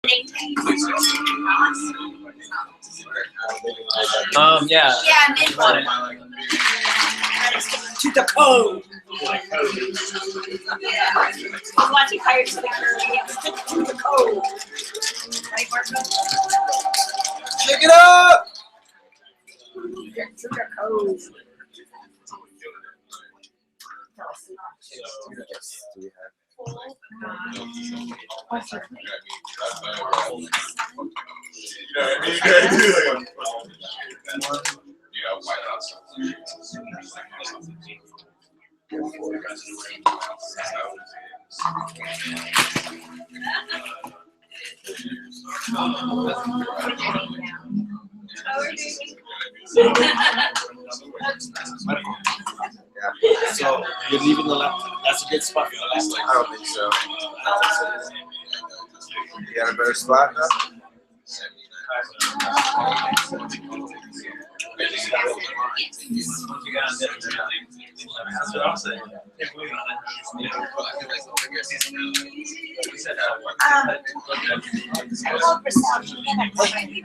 Yeah. Yeah, mid one. To the code. Yeah. I'm watching Pirates of the Caribbean. To the code. Right, Marco? Check it up! To the code. So you're leaving the laptop. That's a good spot for the laptop. I don't think so. You got a better spot now?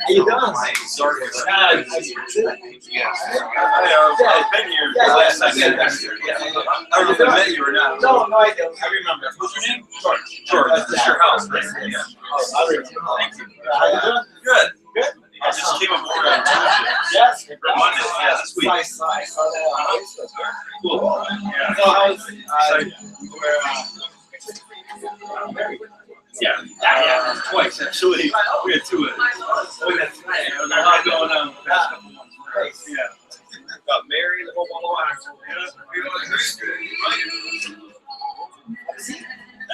You done? Sorry. I've been here. I don't know if I met you or not. No, I don't. I remember. What's your name? George. This is your house, right? Yeah. Thank you. How you doing? Good. Good. I just came aboard on Tuesday. Yes. For Monday. Yeah, this week. Cool. Yeah. So how's yeah, twice actually. We had two of them. There's a lot going on the past couple months. Yeah. Got married, the whole line.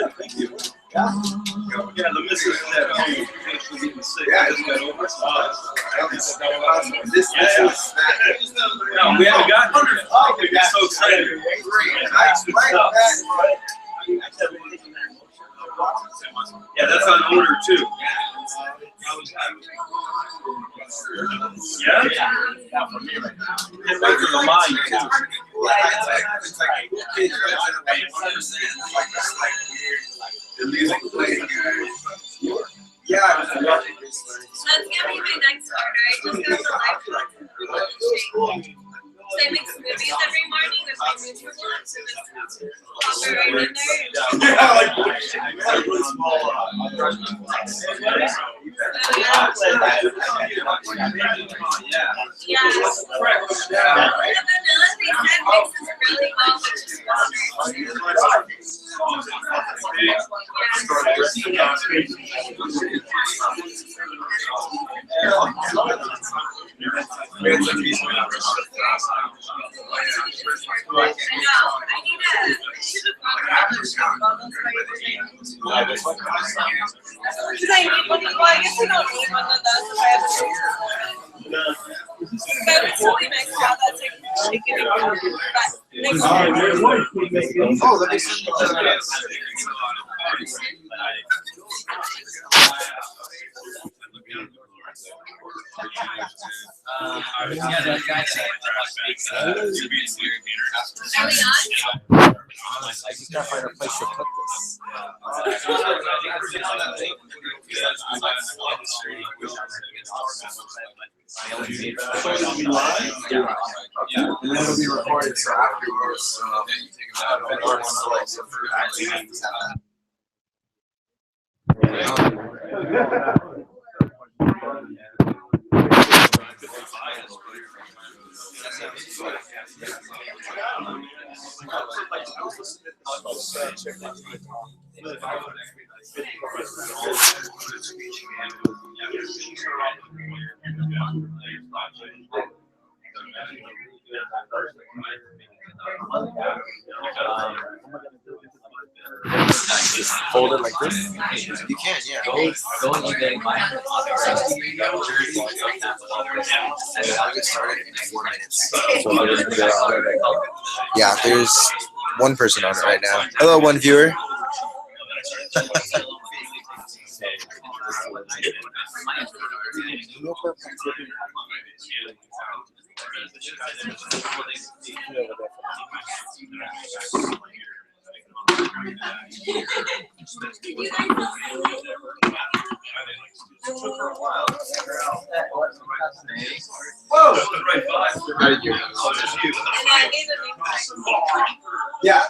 Yeah, thank you. Yeah, the missus that she's even sick. Yeah, just got over This No, we haven't gotten her yet. We're so excited. Yeah, that's on order too. Yeah? And right to the line too. Yeah, That's gonna be my next order. I just got the life. So I make smoothies every morning with my Muhlbach, so just pop it right in there. Yeah, like really small. Yeah. The vanilla they said mixes really well with Because I need one. Well, I guess I don't need one of those if I have a choice. So it's really nice how that's like chicken and oh, let me see. Are we on? I just gotta find a place to put this. And then it'll be recorded so afterwards. Just hold it like this. You can, yeah. Go on eBay, buy it. I'll get started in 4 minutes. Yeah, there's one person on it right now. Hello, one viewer. Whoa! How did you? And I need a name tag. Yeah.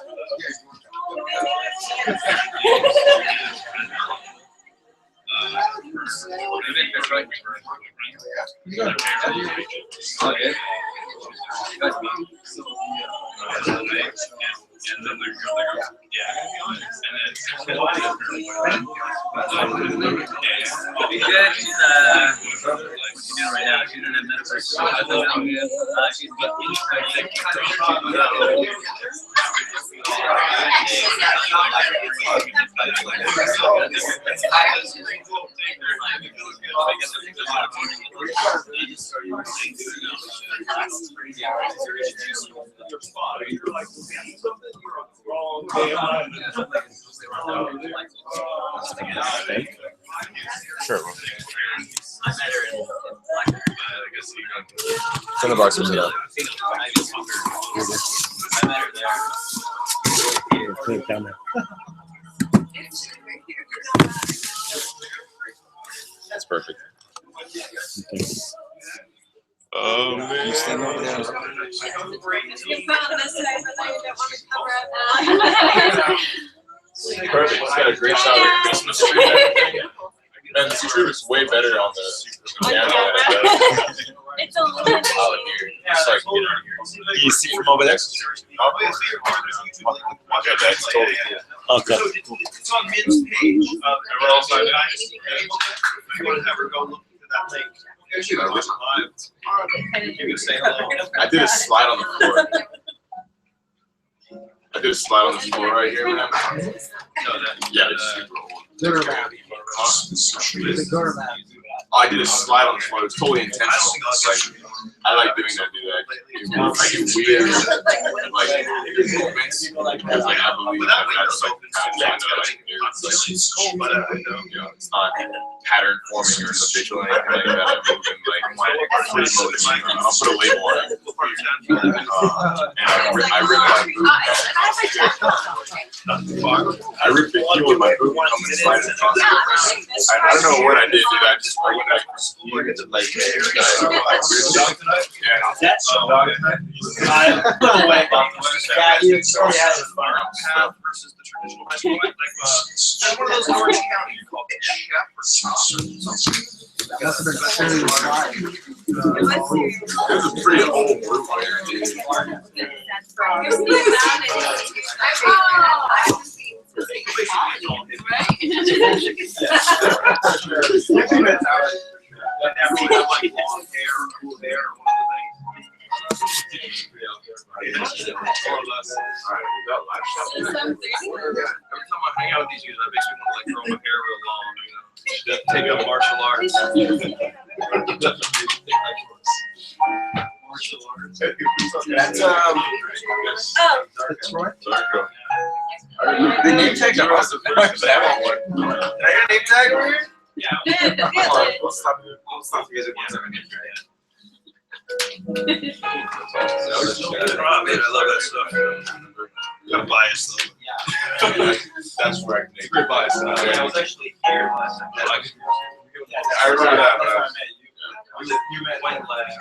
Sure. Some of ours was it up. Put it down there. That's perfect. Oh man. You stand over there. You found this side, but I don't want to cover up now. Perfect. It's got a great shot of the Christmas tree and everything. Man, this tree looks way better on the camera. It's a little bit. Oh, here. It's like, you see from over there? Okay, that's totally cool. Okay. It's on Min's page. Everyone else I know. If you want to ever go look at that link, you can watch it live. You can say hello. I did a slide on the floor. I did a slide on the floor right here, man. Yeah, it's super old. Oh, I did a slide on the floor. It's totally intentional. I like doing that. I do weird movements because I believe that's like the kind of thing that I can do. It's not pattern forming or habitual or anything like that. I'm moving free motion. I'll put a label on it. And I ripped the heel with my boot and slided across it. I don't know what I did, dude. I just went like That's no way. Yeah, you already have it. Versus the traditional high school. That's one of those Orange County called That's a bit serious slide. This is pretty old root here, dude. Every time I hang out with these dudes, that makes me want to grow my hair real long, take up martial arts. That's The name tags are awesome. Can I get a name tag over here? Yeah. We'll stop you guys at 178. I love that stuff. I'm biased though. Yeah. That's where I can make Very biased. I was actually here last time. I remember that. You met when last?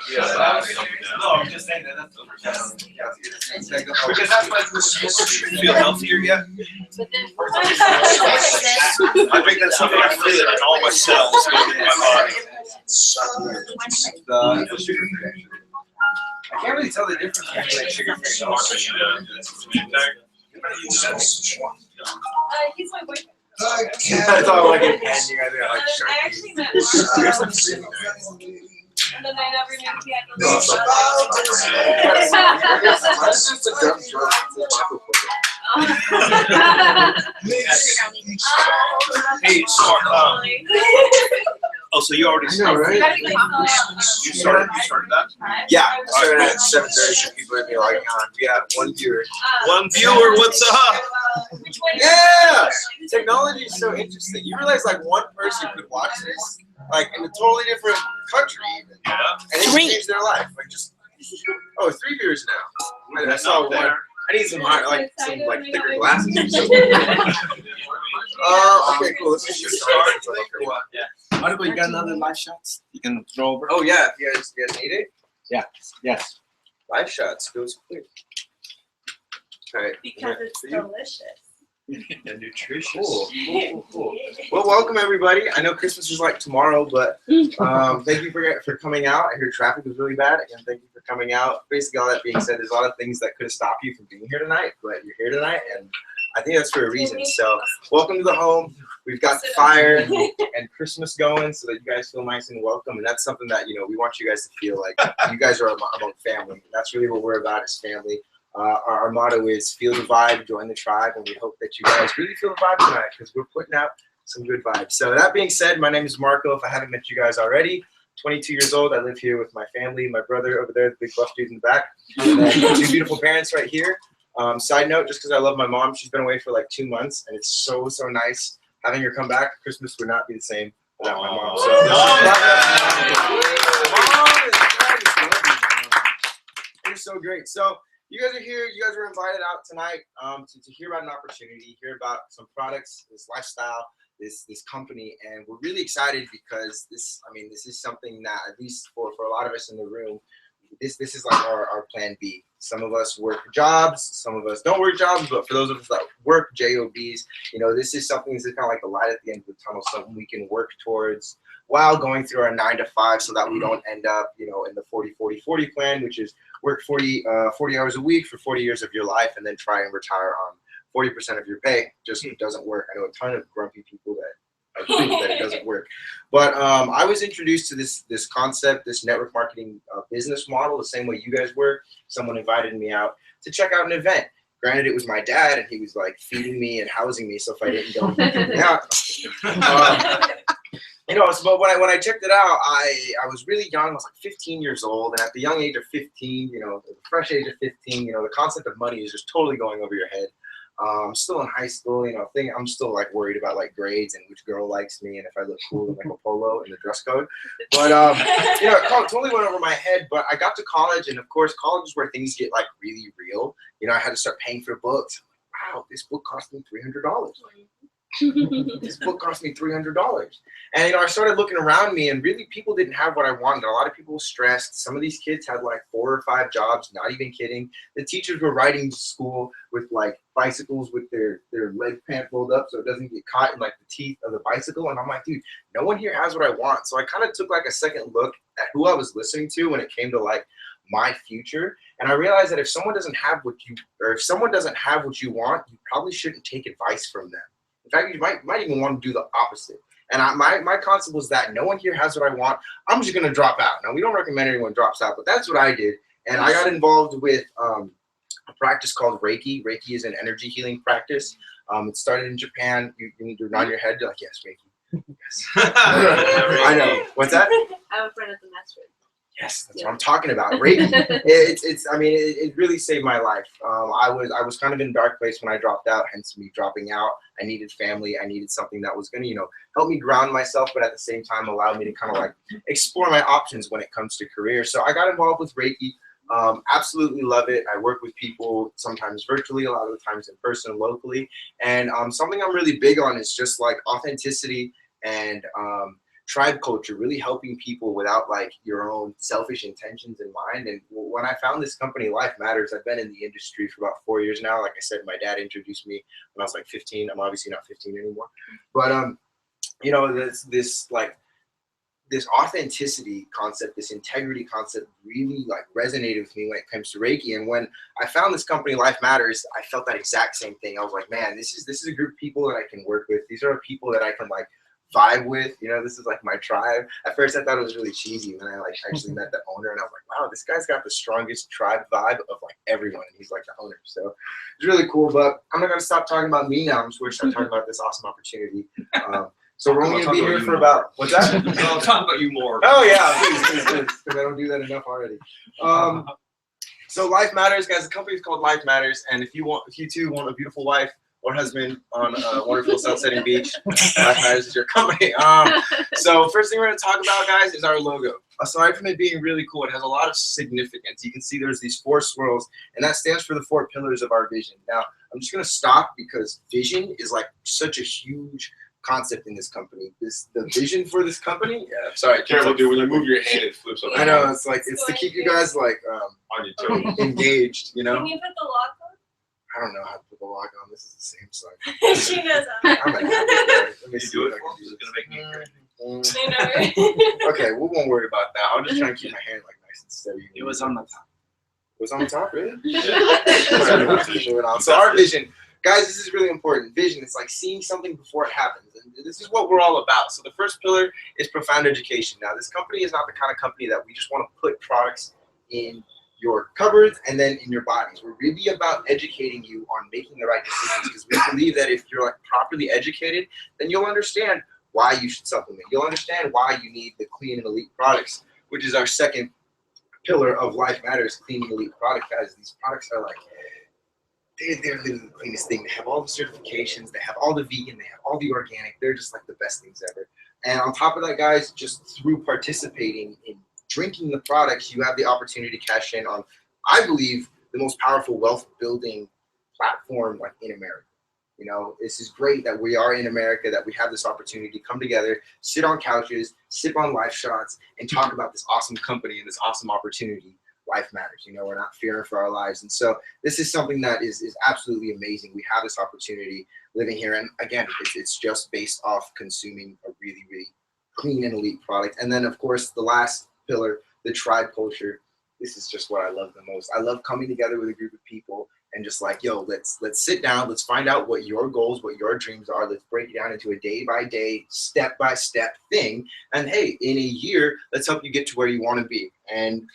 Yeah. No, I'm just saying that that's because that's why you feel healthier yet. I think that's something I feel it in all my cells in my body. I can't really tell the difference between like sugar-free and He's my boyfriend. I thought I wanted to get candy. I actually met and then I never knew he had the Hey, smart. Oh, so you already started? You started that? Yeah, I started at 7:30. People would be like, we have one viewer. One viewer, what's up? Yeah! Technology is so interesting. You realize like one person could watch this, like in a totally different country even. Yeah. And it changed their life. Like just 3 viewers now. I saw one. I need some thicker glasses or something. Okay, cool. Let's just start. Or what? Yeah. Article, you got another live shots you can throw over? Oh yeah, if you guys need it. Yeah. Yes. Live shots goes quick. Okay. Because it's delicious. And nutritious. Cool. Well, welcome everybody. I know Christmas is like tomorrow, but thank you for coming out. I hear traffic was really bad. Again, thank you for coming out. Basically, all that being said, there's a lot of things that could have stopped you from being here tonight, but you're here tonight, and I think that's for a reason. So, welcome to the home. We've got the fire and Christmas going, so that you guys feel nice and welcome. And that's something that we want you guys to feel like you guys are among family. That's really what we're about, is family. Our motto is feel the vibe, join the tribe, and we hope that you guys really feel the vibe tonight, because we're putting out some good vibes. So that being said, my name is Marco. If I haven't met you guys already, 22 years old. I live here with my family, my brother over there, the big buff dude in the back, and then two beautiful parents right here. Side note, just because I love my mom, she's been away for like 2 months, and it's so nice having her come back. Christmas would not be the same without my mom. So it's so great. So you guys are here. You guys were invited out tonight to hear about an opportunity, hear about some products, this lifestyle, this company, and we're really excited because this is something that, at least for a lot of us in the room, this is like our plan B. Some of us work jobs, some of us don't work jobs, but for those of us that work JOBs, this is something that's kind of like the light at the end of the tunnel, something we can work towards while going through our 9 to 5, so that we don't end up, in the 40-40-40 plan, which is work 40 hours a week for 40 years of your life, and then try and retire on 40% of your pay. Just doesn't work. I know a ton of grumpy people that think that it doesn't work. But I was introduced to this concept, this network marketing business model, the same way you guys were. Someone invited me out to check out an event. Granted, it was my dad, and he was like feeding me and housing me, so if I didn't go, he'd kick me out. But when I checked it out, I was really young. I was like 15 years old, and at the young age of 15, the fresh age of 15, the concept of money is just totally going over your head. I'm still in high school, I'm still like worried about like grades and which girl likes me and if I look cool in like a polo and the dress code. But it totally went over my head. But I got to college, and of course, college is where things get like really real. I had to start paying for books. Wow, this book cost me $300. This book cost me $300. And I started looking around me, and really people didn't have what I wanted. A lot of people were stressed. Some of these kids had like 4 or 5 jobs, not even kidding. The teachers were riding to school with like bicycles with their leg pant rolled up so it doesn't get caught in like the teeth of the bicycle. And I'm like, dude, no one here has what I want. So I kind of took like a second look at who I was listening to when it came to like my future. And I realized that if someone doesn't have what you want, you probably shouldn't take advice from them. In fact, you might even want to do the opposite. And my concept was that no one here has what I want. I'm just going to drop out. Now, we don't recommend anyone drops out, but that's what I did. And I got involved with a practice called Reiki. Reiki is an energy healing practice. It started in Japan. You need to nod your head. You're like, yes, Reiki. Yes. I know. What's that? I have a friend at the master. Yes, that's what I'm talking about. Reiki. It really saved my life. I was kind of in a dark place when I dropped out, hence me dropping out. I needed family. I needed something that was going to, help me ground myself, but at the same time allow me to kind of like explore my options when it comes to career. So I got involved with Reiki. Absolutely love it. I work with people sometimes virtually, a lot of the times in person, locally. And something I'm really big on is just like authenticity and tribe culture, really helping people without like your own selfish intentions in mind. And when I found this company, Life Matters, I've been in the industry for about 4 years now. Like I said, my dad introduced me when I was like 15. I'm obviously not 15 anymore. But this authenticity concept, this integrity concept really like resonated with me when it comes to Reiki. And when I found this company, Life Matters, I felt that exact same thing. I was like, man, this is a group of people that I can work with. These are people that I can like vibe with. This is like my tribe. At first I thought it was really cheesy when I like actually met the owner, and I was like, wow, this guy's got the strongest tribe vibe of like everyone, and he's like the owner. So it's really cool. But I'm not gonna stop talking about me now. I'm just gonna start talking about this awesome opportunity. So we're only gonna be here for about, what's that? I'll talk about you more. Oh yeah, please, because I don't do that enough already. So Life Matters, guys. The company is called Life Matters, and if you too want a beautiful wife or husband on a wonderful sunsetting beach, Life Matters is your company. So first thing we're going to talk about, guys, is our logo. aside from it being really cool, it has a lot of significance. You can see there's these 4 swirls, and that stands for the 4 pillars of our vision. Now, I'm just gonna stop because vision is like such a huge concept in this company. The vision for this company. Yeah, sorry. Careful, dude. When you move your hand, it flips up. I know it's like it's to keep you guys like On your toes. engaged. You know. Can you put the lock I don't know how to put the lock on. This is the same song. on? She knows how. I'm a Let me You see do what it I for can me. do. It's gonna make me crazy. I know, right? Okay, we won't worry about that. I'll just try and keep my hand like nice and steady. It was on the top. It was on the top, really? Yeah. So our vision, guys, this is really important. Vision, it's like seeing something before it happens. And this is what we're all about. So the first pillar is profound education. Now, this company is not the kind of company that we just want to put products in your cupboards and then in your bodies. We're really about educating you on making the right decisions, because we believe that if you're like properly educated, then you'll understand why you should supplement. You'll understand why you need the clean and elite products, which is our second pillar of Life Matters, clean and elite product. Guys, these products are like, they're literally the cleanest thing. They have all the certifications, they have all the vegan, they have all the organic. They're just like the best things ever. And on top of that, guys, just through participating in drinking the products, you have the opportunity to cash in on, I believe, the most powerful wealth building platform like in America. You know, this is great that we are in America, that we have this opportunity to come together, sit on couches, sip on life shots, and talk about this awesome company and this awesome opportunity. Life matters. You know, we're not fearing for our lives. And so this is something that is absolutely amazing. We have this opportunity living here. And again, it's just based off consuming a really, really clean and elite product. And then, of course, the last pillar, the tribe culture. This is just what I love the most. I love coming together with a group of people and just like, yo, let's sit down, let's find out what your goals, what your dreams are. Let's break it down into a day-by-day, step-by-step thing. And hey, in a year, let's help you get to where you want to be. And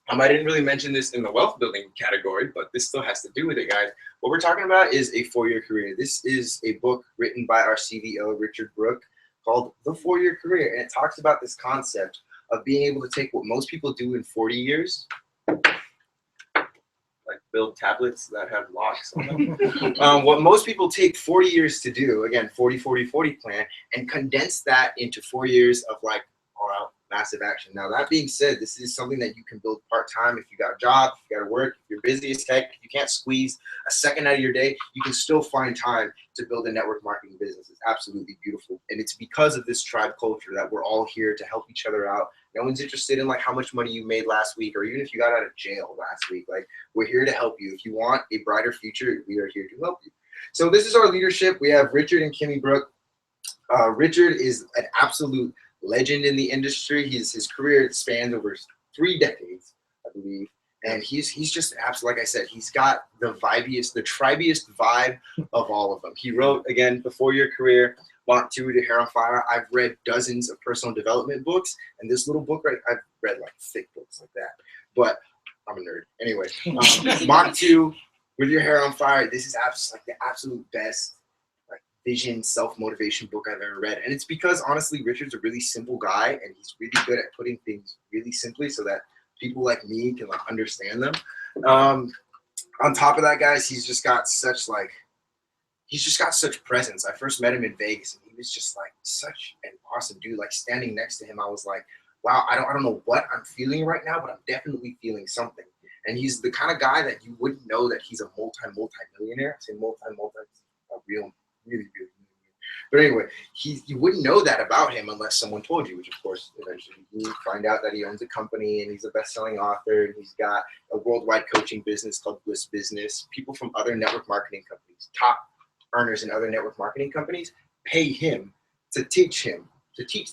I didn't really mention this in the wealth building category, but this still has to do with it, guys. What we're talking about is a 4-year career. This is a book written by our CVO, Richard Brooke, called The 4-Year Career. And it talks about this concept of being able to take what most people do in 40 years, like build tablets that have locks on them. What most people take 40 years to do, again, 40-40-40 plan, and condense that into 4 years of like all-out massive action. Now, that being said, this is something that you can build part-time if you got a job, if you got to work, if you're busy as heck, if you can't squeeze a second out of your day, you can still find time to build a network marketing business. It's absolutely beautiful. And it's because of this tribe culture that we're all here to help each other out. No one's interested in like how much money you made last week, or even if you got out of jail last week. Like, we're here to help you. If you want a brighter future, we are here to help you. So this is our leadership. We have Richard and Kimmy Brooke. Richard is an absolute legend in the industry. His career spans over 3 decades, I believe. And he's just absolutely, like I said, he's got the tribiest vibe of all of them. He wrote, again, The 4-Year Career, Mach 2 to Hair on Fire. I've read dozens of personal development books, and this little book, right, I've read like thick books like that, but I'm a nerd. Anyway, Mach 2, With Your Hair on Fire, this is like the absolute best like vision, self-motivation book I've ever read. And it's because, honestly, Richard's a really simple guy, and he's really good at putting things really simply so that people like me can like understand them. On top of that, guys, he's just got such presence. I first met him in Vegas, and he was just like such an awesome dude. Like, standing next to him, I was like, wow, I don't know what I'm feeling right now, but I'm definitely feeling something. And he's the kind of guy that you wouldn't know that he's a multi-millionaire. I say really. But anyway, you wouldn't know that about him unless someone told you, which of course eventually you find out that he owns a company and he's a best-selling author, and he's got a worldwide coaching business called Bliss Business. People from other network marketing companies, top earners in other network marketing companies, pay him to teach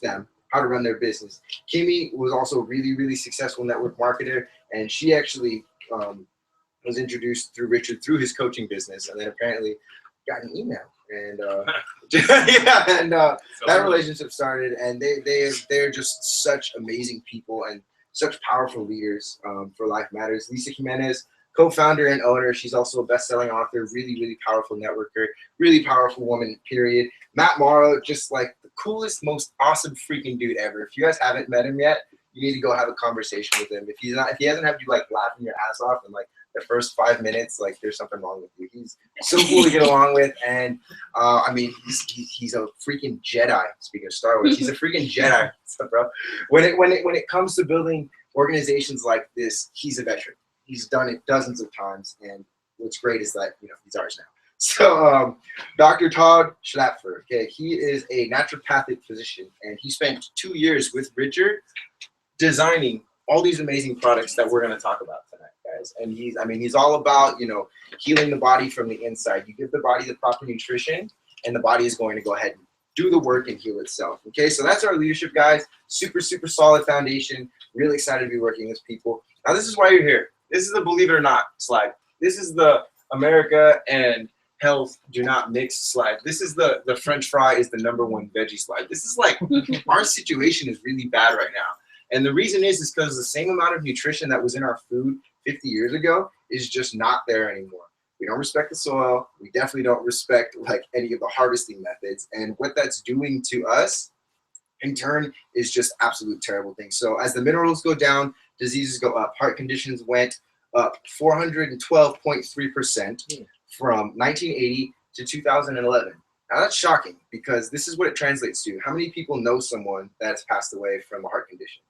them how to run their business. Kimmy was also a really, really successful network marketer, and she actually was introduced through Richard through his coaching business, and then apparently got an email. And that relationship started, and they're just such amazing people and such powerful leaders for Life Matters. Lisa Jimenez, co-founder and owner. She's also a best-selling author, really, really powerful networker, really powerful woman, period. Matt Morrow, just like the coolest, most awesome freaking dude ever. If you guys haven't met him yet, you need to go have a conversation with him. If he hasn't had you like laughing your ass off and like the first 5 minutes, like there's something wrong with you. He's so cool to get along with, and I mean, he's a freaking Jedi. Speaking of Star Wars, he's a freaking Jedi. What's up, bro? When it comes to building organizations like this, he's a veteran. He's done it dozens of times, and what's great is that he's ours now. So Dr. Todd Schlapfer, okay, he is a naturopathic physician, and he spent 2 years with Richard designing all these amazing products that we're going to talk about tonight, guys. And he's all about, healing the body from the inside. You give the body the proper nutrition, and the body is going to go ahead and do the work and heal itself. Okay, so that's our leadership, guys. Super, super solid foundation. Really excited to be working with people. Now, this is why you're here. This is the believe it or not slide. This is the America and health do not mix slide. This is the French fry is the #1 veggie slide. This is like, our situation is really bad right now. And the reason is because the same amount of nutrition that was in our food 50 years ago is just not there anymore. We don't respect the soil. We definitely don't respect like any of the harvesting methods. And what that's doing to us in turn is just absolute terrible things. So as the minerals go down, diseases go up. Heart conditions went up 412.3% from 1980 to 2011. Now that's shocking because this is what it translates to. How many people know someone that's passed away from a heart condition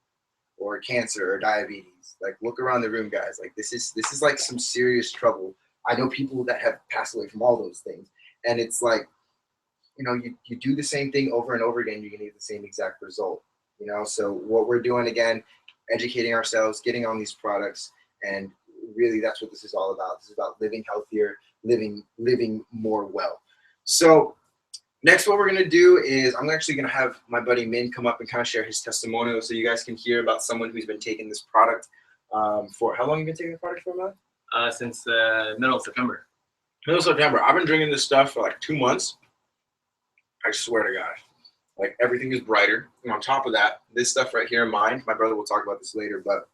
or cancer or diabetes? Like, look around the room, guys. Like, this is like some serious trouble. I know people that have passed away from all those things, and it's like, you do the same thing over and over again, you're gonna get the same exact result. So what we're doing, again, educating ourselves, getting on these products, and really that's what this is all about. This is about living healthier, living more well. So next, what we're gonna do is I'm actually gonna have my buddy Min come up and kind of share his testimonial so you guys can hear about someone who's been taking this product for, how long have you been taking the product for, man? Since the middle of September. Middle of September. I've been drinking this stuff for like 2 months. I swear to God. Like, everything is brighter. And on top of that, this stuff right here, mine, my brother will talk about this later, but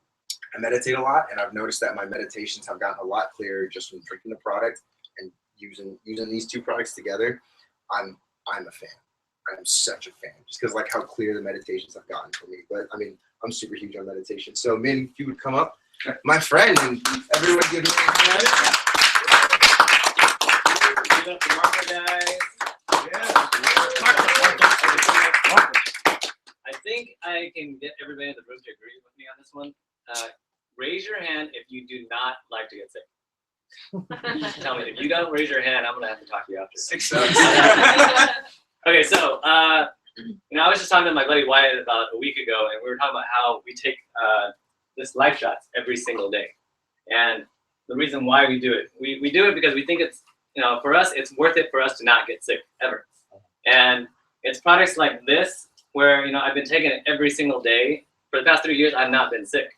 I meditate a lot, and I've noticed that my meditations have gotten a lot clearer just from drinking the product and using these two products together. I'm a fan. I'm such a fan, just because like how clear the meditations have gotten for me. But I mean, I'm super huge on meditation. So Min, if you would come up, my friend, and everyone give me a hand. Give up the marker, guys. I think I can get everybody in the room to agree with me on this one. Raise your hand if you do not like to get sick. Tell me, if you don't raise your hand, I'm gonna have to talk to you after. 6 subs. Okay, so I was just talking to my buddy Wyatt about a week ago, and we were talking about how we take this life shots every single day, and the reason why we do it, we do it because we think it's, for us, it's worth it for us to not get sick ever, and it's products like this where I've been taking it every single day for the past 3 years. I've not been sick.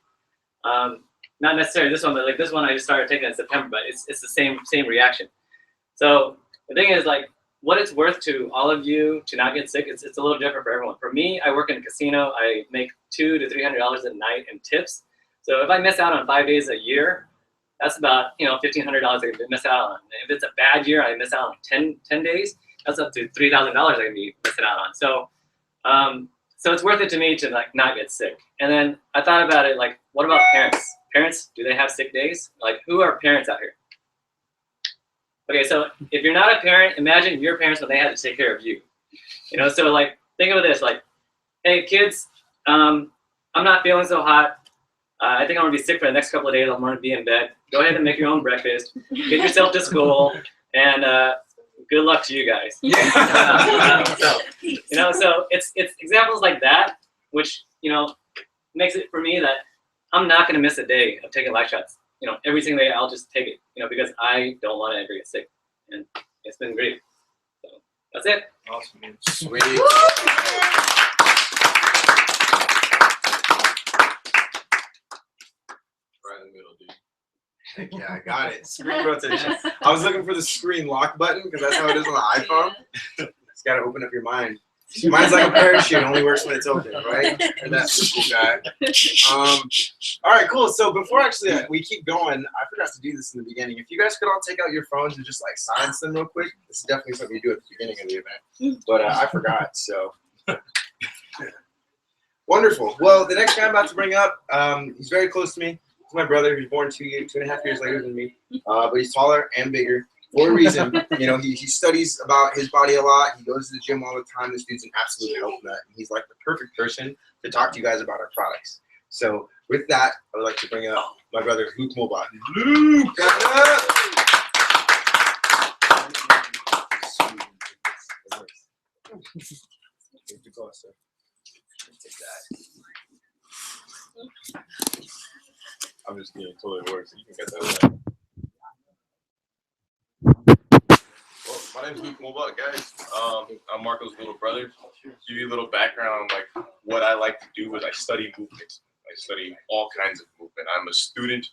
Not necessarily this one, but like this one I just started taking in September, but it's the same reaction. So the thing is, like, what it's worth to all of you to not get sick, it's a little different for everyone. For me, I work in a casino. I make $200 to $300 a night in tips. So if I miss out on 5 days a year, that's about $1,500 I can miss out on. If it's a bad year, I miss out on 10 days. That's up to $3,000 I can be missing out on. So so it's worth it to me to like not get sick. And then I thought about it, like, what about parents? Parents, do they have sick days? Like, who are parents out here? Okay, so if you're not a parent, imagine your parents when they had to take care of you. So like, think of this, like, hey kids, I'm not feeling so hot. I think I'm gonna be sick for the next couple of days. I'm gonna be in bed. Go ahead and make your own breakfast. Get yourself to school, and good luck to you guys. So it's examples like that, which makes it for me that I'm not gonna miss a day of taking life shots. Every single day I'll just take it, because I don't want to ever get sick, and it's been great. So that's it. Awesome, man. Sweet. Right in the middle, dude. Heck yeah, I got it. Screen rotation. I was looking for the screen lock button because that's how it is on the iPhone. It's got to open up your mind. Mine's like a parachute, only works when it's open, right? And that's the cool guy. All right, cool. So before actually we keep going, I forgot to do this in the beginning. If you guys could all take out your phones and just like silence them real quick, this is definitely something you do at the beginning of the event. But I forgot, so. Wonderful. Well, the next guy I'm about to bring up, he's very close to me. He's my brother. He's born 2.5 years later than me. But he's taller and bigger for a reason. You know, he studies about his body a lot. He goes to the gym all the time. This dude's an absolute health nut. And he's like the perfect person to talk to you guys about our products. So with that, I would like to bring up my brother, Luke Muhlbach. Luke! I'm just kidding, totally works. You can get that. Well, my name's Luke Muhlbach, guys. I'm Marco's little brother. Give you a little background on like what I like to do is I study movement. I study all kinds of movement. I'm a student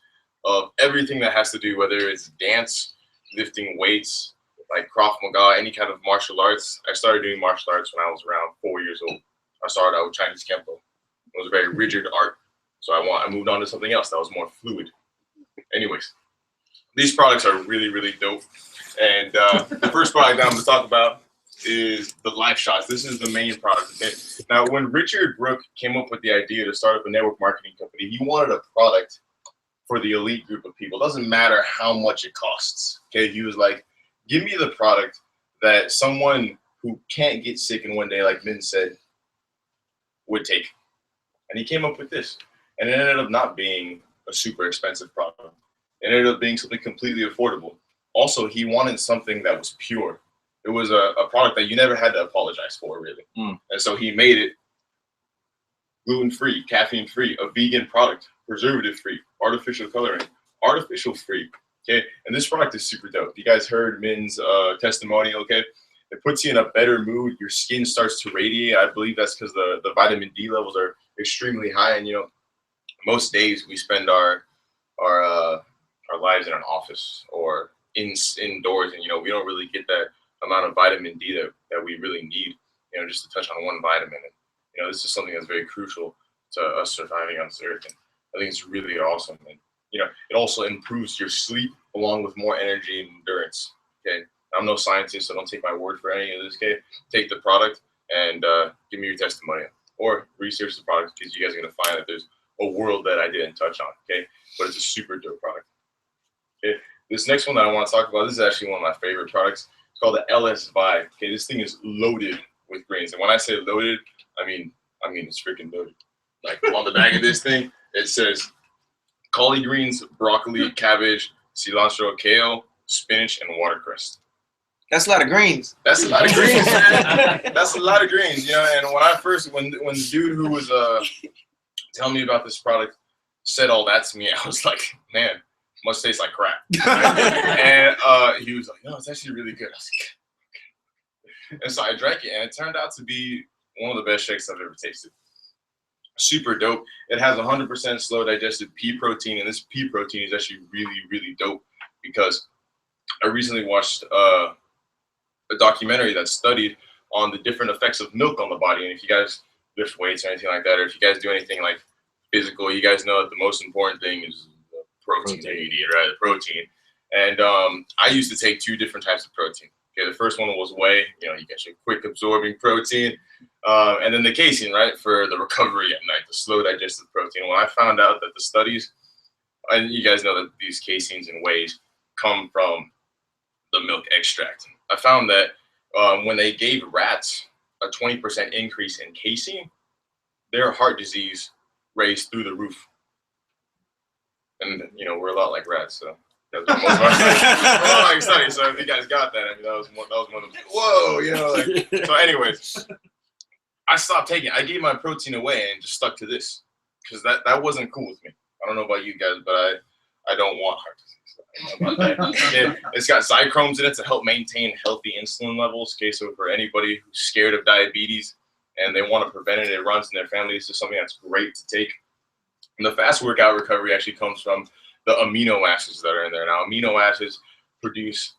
of everything that has to do, whether it's dance, lifting weights, like Krav Maga, any kind of martial arts. I started doing martial arts when I was around 4 years old. I started out with Chinese Kempo. It was a very rigid art. So I moved on to something else that was more fluid. Anyways, these products are really, really dope. And the first product that I'm going to talk about is the Life Shots. This is the main product. Okay? Now, when Richard Brooke came up with the idea to start up a network marketing company, he wanted a product for the elite group of people. It doesn't matter how much it costs. Okay, he was like, give me the product that someone who can't get sick in one day, like Min said, would take. And he came up with this. And it ended up not being a super expensive product. It ended up being something completely affordable. Also, he wanted something that was pure. It was a product that you never had to apologize for, really. And so he made it gluten-free, caffeine-free, a vegan product, preservative-free, artificial coloring, artificial-free. Okay, and this product is super dope. You guys heard Min's testimonial, okay? It puts you in a better mood. Your skin starts to radiate. I believe that's because the vitamin D levels are extremely high. And, you know, most days we spend our lives in an office or indoors, and, you know, we don't really get that amount of vitamin D that we really need, you know, just to touch on one vitamin. And, you know, this is something that's very crucial to us surviving on this earth. And I think it's really awesome. And, you know, it also improves your sleep along with more energy and endurance. Okay, I'm no scientist, so don't take my word for any of this. Okay, take the product and give me your testimonial or research the product, because you guys are gonna find that there's a world that I didn't touch on. Okay, but it's a super dope product. Okay, this next one that I want to talk about, this is actually one of my favorite products. It's called the LS Vibe. Okay, this thing is loaded with greens, and when I say loaded, I mean it's freaking loaded. Like on the back of this thing, it says collard greens, broccoli, cabbage, cilantro, kale, spinach, and watercress. That's a lot of greens. That's a lot of greens, man. That's a lot of greens, you know. And when the dude who was telling me about this product said all that to me, I was like, man, it must taste like crap. And he was like, no, it's actually really good. I was like, and so I drank it, and it turned out to be one of the best shakes I've ever tasted. Super dope. It has 100% slow digested pea protein, and this pea protein is actually really, really dope because I recently watched a documentary that studied on the different effects of milk on the body. And if you guys lift weights or anything like that, or if you guys do anything like physical, you guys know that the most important thing is the protein that you need, right? The protein. And I used to take 2 different types of protein. Okay, the first one was whey. You know, you get your quick absorbing protein. And then the casein, right, for the recovery at night, the slow digested protein. When I found out that the studies, and you guys know that these caseins and wheys come from the milk extract. I found that when they gave rats a 20% increase in casein, their heart disease raised through the roof. And, you know, we're a lot like rats, so. So if you guys got that, I mean, that was one of them. Whoa, you know, like. So anyways, I stopped taking it. I gave my protein away and just stuck to this because that wasn't cool with me. I don't know about you guys, but I don't want heart disease. I don't know about that. It's got Zychromes in it to help maintain healthy insulin levels. Okay, so for anybody who's scared of diabetes and they want to prevent it, it runs in their family. This is something that's great to take. And the fast workout recovery actually comes from the amino acids that are in there. Now, amino acids produce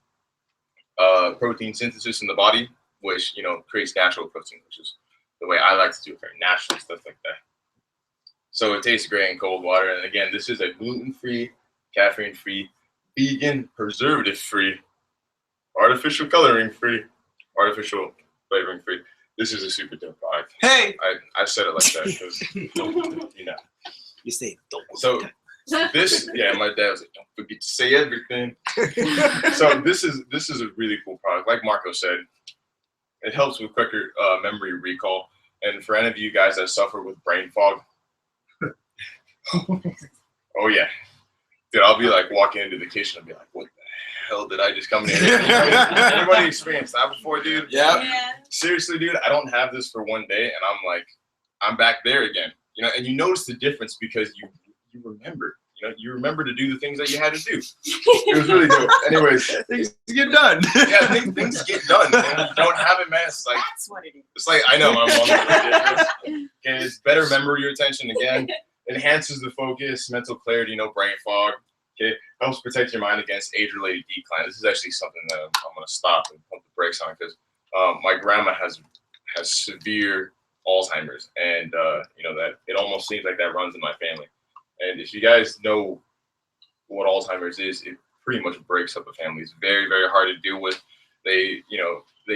protein synthesis in the body, which, you know, creates natural protein, which is the way I like to do it, very natural stuff like that. So it tastes great in cold water. And again, this is a gluten-free, caffeine-free, vegan, preservative-free, artificial coloring-free, artificial flavoring-free. This is a super dope product. Hey! I said it like that because, you know. You say dope. So This, yeah, my dad was like, don't forget to say everything. So this is a really cool product. Like Marco said, it helps with quicker memory recall. And for any of you guys that suffer with brain fog, oh yeah, dude, I'll be like walking into the kitchen and be like, what the hell did I just come in here? Everybody experienced that before, dude? Yeah. Seriously, dude, I don't have this for one day, and I'm like, I'm back there again. You know, and you notice the difference because you remember. You know, you remember to do the things that you had to do. It was really dope. Anyways, Things get done. yeah, things get done. Man. You don't have it, man. It's like That's what it is. it's like I know I'm ridiculous. Okay, it's better memory retention again. Enhances the focus, mental clarity, no brain fog. Okay, helps protect your mind against age-related decline. This is actually something that I'm gonna stop and pump the brakes on because my grandma has severe Alzheimer's, and you know that it almost seems like that runs in my family. And if you guys know what Alzheimer's is, it pretty much breaks up a family. It's very, very hard to deal with. They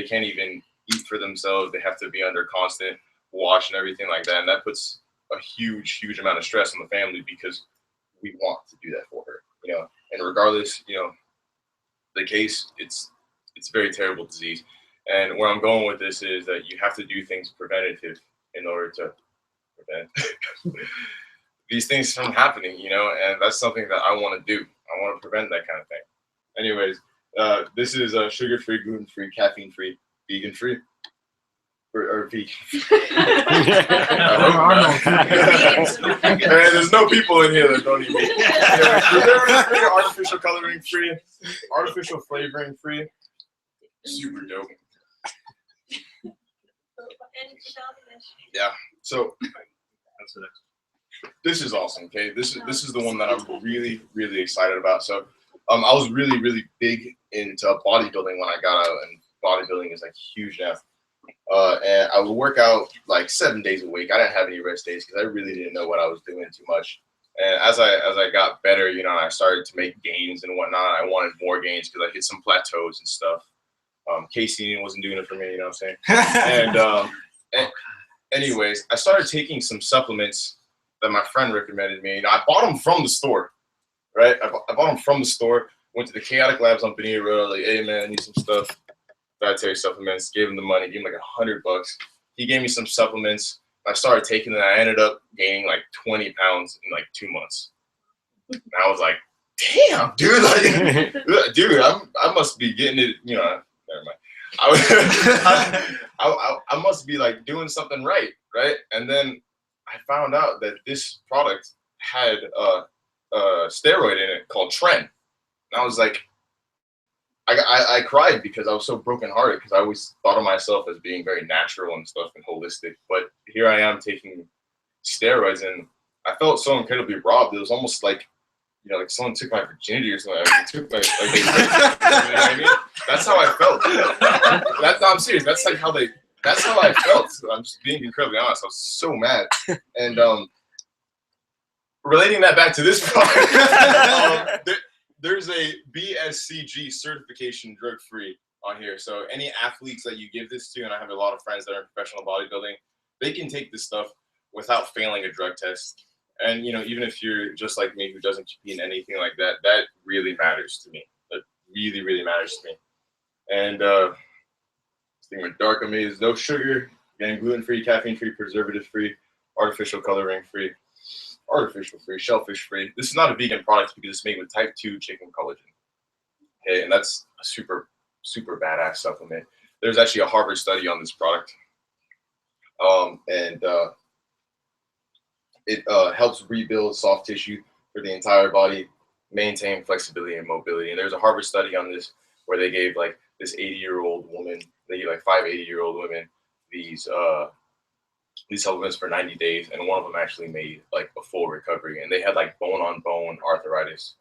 can't even eat for themselves. They have to be under constant watch and everything like that. And that puts a huge, huge amount of stress on the family because we want to do that for her, you know. And regardless, you know, the case, it's a very terrible disease. And where I'm going with this is that you have to do things preventative in order to prevent these things from happening, you know, and that's something that I want to do. I want to prevent that kind of thing. Anyways, this is sugar-free, gluten-free, caffeine-free, vegan-free, or vegan. Man, there's no people in here that don't eat meat. Anyways, preservative-free, artificial coloring-free, artificial flavoring-free. Super dope. Yeah. So that's the next. This is awesome. Okay, this is the one that I'm really, really excited about. So, I was really, really big into bodybuilding when I got out, and bodybuilding is like huge now. And I would work out like 7 days a week. I didn't have any rest days because I really didn't know what I was doing too much. And as I got better, you know, I started to make gains and whatnot. I wanted more gains because I hit some plateaus and stuff. Casein wasn't doing it for me, you know what I'm saying? And anyways, I started taking some supplements that my friend recommended me. I bought them from the store, right? I bought them from the store. Went to the Chaotic Labs on Bonita Road. Like, hey man, I need some stuff. Dietary supplements. Gave him the money. Gave him like $100. He gave me some supplements. I started taking them. I ended up gaining like 20 pounds in like 2 months. And I was like, damn, dude, like, dude, I must be getting it. You know, never mind. I must be like doing something right? And then I found out that this product had a steroid in it called Tren. And I was like, I cried because I was so brokenhearted because I always thought of myself as being very natural and stuff and holistic. But here I am taking steroids, and I felt so incredibly robbed. It was almost like, you know, like someone took my virginity or something. Like, they took my, like, you know what I mean? That's how I felt. I'm serious. That's like how that's how I felt. I'm just being incredibly honest. I was so mad. And relating that back to this product, there's a BSCG certification drug-free on here. So any athletes that you give this to, and I have a lot of friends that are in professional bodybuilding, they can take this stuff without failing a drug test. And, you know, even if you're just like me who doesn't compete in anything like that, that really matters to me. That really, really matters to me. And this thing with dark amaze, no sugar, again, gluten-free, caffeine-free, preservative-free, artificial coloring-free, artificial-free, shellfish-free. This is not a vegan product because it's made with type 2 chicken collagen. Okay, and that's a super, super badass supplement. There's actually a Harvard study on this product. It helps rebuild soft tissue for the entire body, maintain flexibility and mobility. And there's a Harvard study on this where they gave like this 80-year-old woman, they gave like 5 80-year-old women these supplements for 90 days, and one of them actually made like a full recovery. And they had like bone-on-bone arthritis,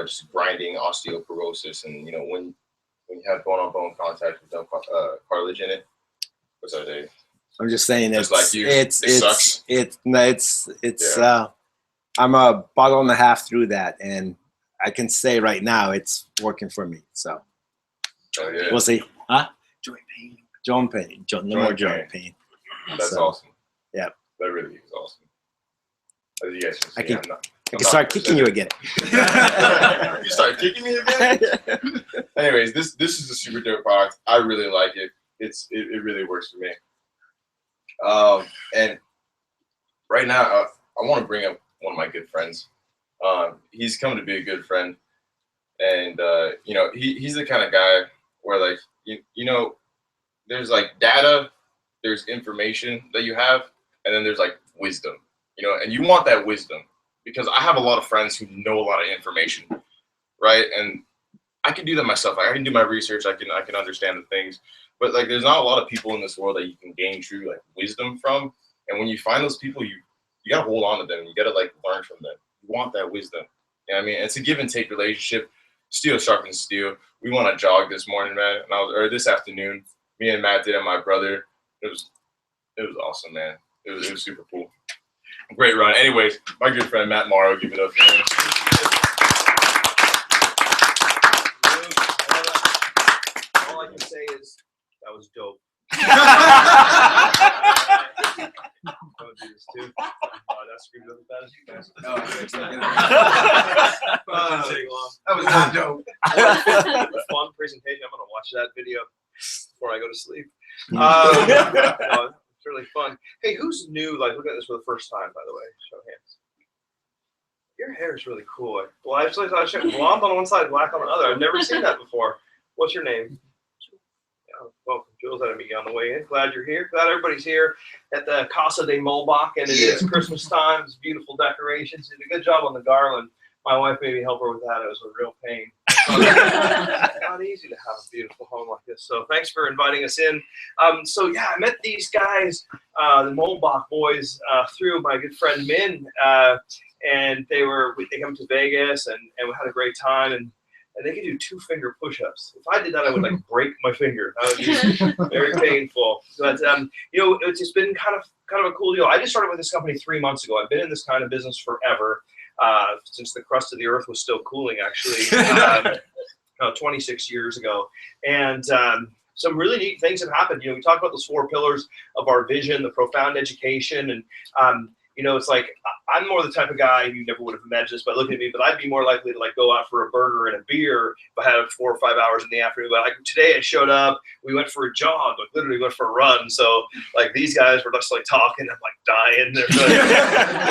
just grinding osteoporosis, and you know when you have bone-on-bone contact with no cartilage in it, what's that say? I'm just saying Just like you, it sucks. I'm a bottle and a half through that, and I can say right now it's working for me. So Yeah. we'll see. Huh? Joint pain. Joint pain. No more joint pain. That's So, awesome. yeah. That really is awesome. As you guys can see, I can- I'm not I can start kicking you again. You start kicking me again? Anyways, this is a super dope product. I really like it. It really works for me. And right now, I want to bring up one of my good friends. He's come to be a good friend, and you know, he's the kind of guy where, like, you know, there's like data, there's information that you have, and then there's like wisdom, you know, and you want that wisdom, because I have a lot of friends who know a lot of information, right? And I can do that myself. I can do my research. I can understand the things, but like, there's not a lot of people in this world that you can gain true like wisdom from. And when you find those people, you gotta hold on to them. You gotta like learn from them. You want that wisdom. You know what I mean? It's a give and take relationship. Steel sharpens steel. We went on a jog this morning, man, or this afternoon. Me and Matt did it. My brother. It was awesome, man. It was super cool. Great run. Anyways, my good friend Matt Morrow, give it up for him. All I can say is that was dope. I would do this too. That screwed up as bad as you guys. No, That was not dope. A fun presentation. I'm gonna watch that video before I go to sleep. No, it's really fun. Hey, who's new? Like, looking at this for the first time, by the way. Show of hands. Your hair is really cool. Well, I actually thought blonde on one side, black on the other. I've never seen that before. What's your name? Welcome, Jules. I didn't meet you on the way in. Glad you're here. Glad everybody's here at the Casa de Muhlbach, and it is Christmas time. It's beautiful decorations. You did a good job on the garland. My wife made me help her with that. It was a real pain. It's not easy to have a beautiful home like this. So thanks for inviting us in. So yeah, I met these guys, the Muhlbach boys, through my good friend Min, and they come to Vegas, and we had a great time, and they could do 2-finger push-ups. If I did that, I would like break my finger. That would be very painful. But you know, it's just been kind of a cool deal. I just started with this company 3 months ago. I've been in this kind of business forever, since the crust of the earth was still cooling, actually, 26 years ago. And some really neat things have happened. You know, we talked about those 4 pillars of our vision, the profound education, and you know, it's like, I'm more the type of guy, you never would have imagined this by looking at me, but I'd be more likely to like go out for a burger and a beer if I had 4 or 5 hours in the afternoon. But like today I showed up, we went for a jog, like literally went for a run. So like these guys were just like talking, I'm like dying. They're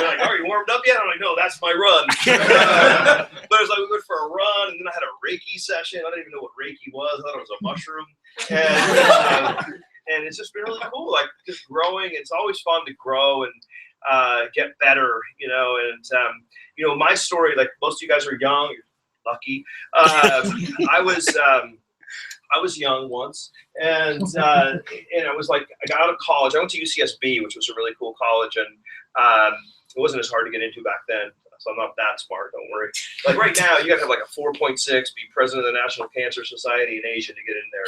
like, are you warmed up yet? I'm like, no, that's my run. But it was like, we went for a run, and then I had a Reiki session. I didn't even know what Reiki was. I thought it was a mushroom. And it's just been really cool, like just growing. It's always fun to grow and get better, you know. And you know, my story, like most of you guys are young, you're lucky. I was young once, and I was like, I got out of college. I went to UCSB, which was a really cool college, and it wasn't as hard to get into back then. So I'm not that smart, don't worry. Like right now, you gotta have like a 4.6, be president of the National Cancer Society in Asia to get in there.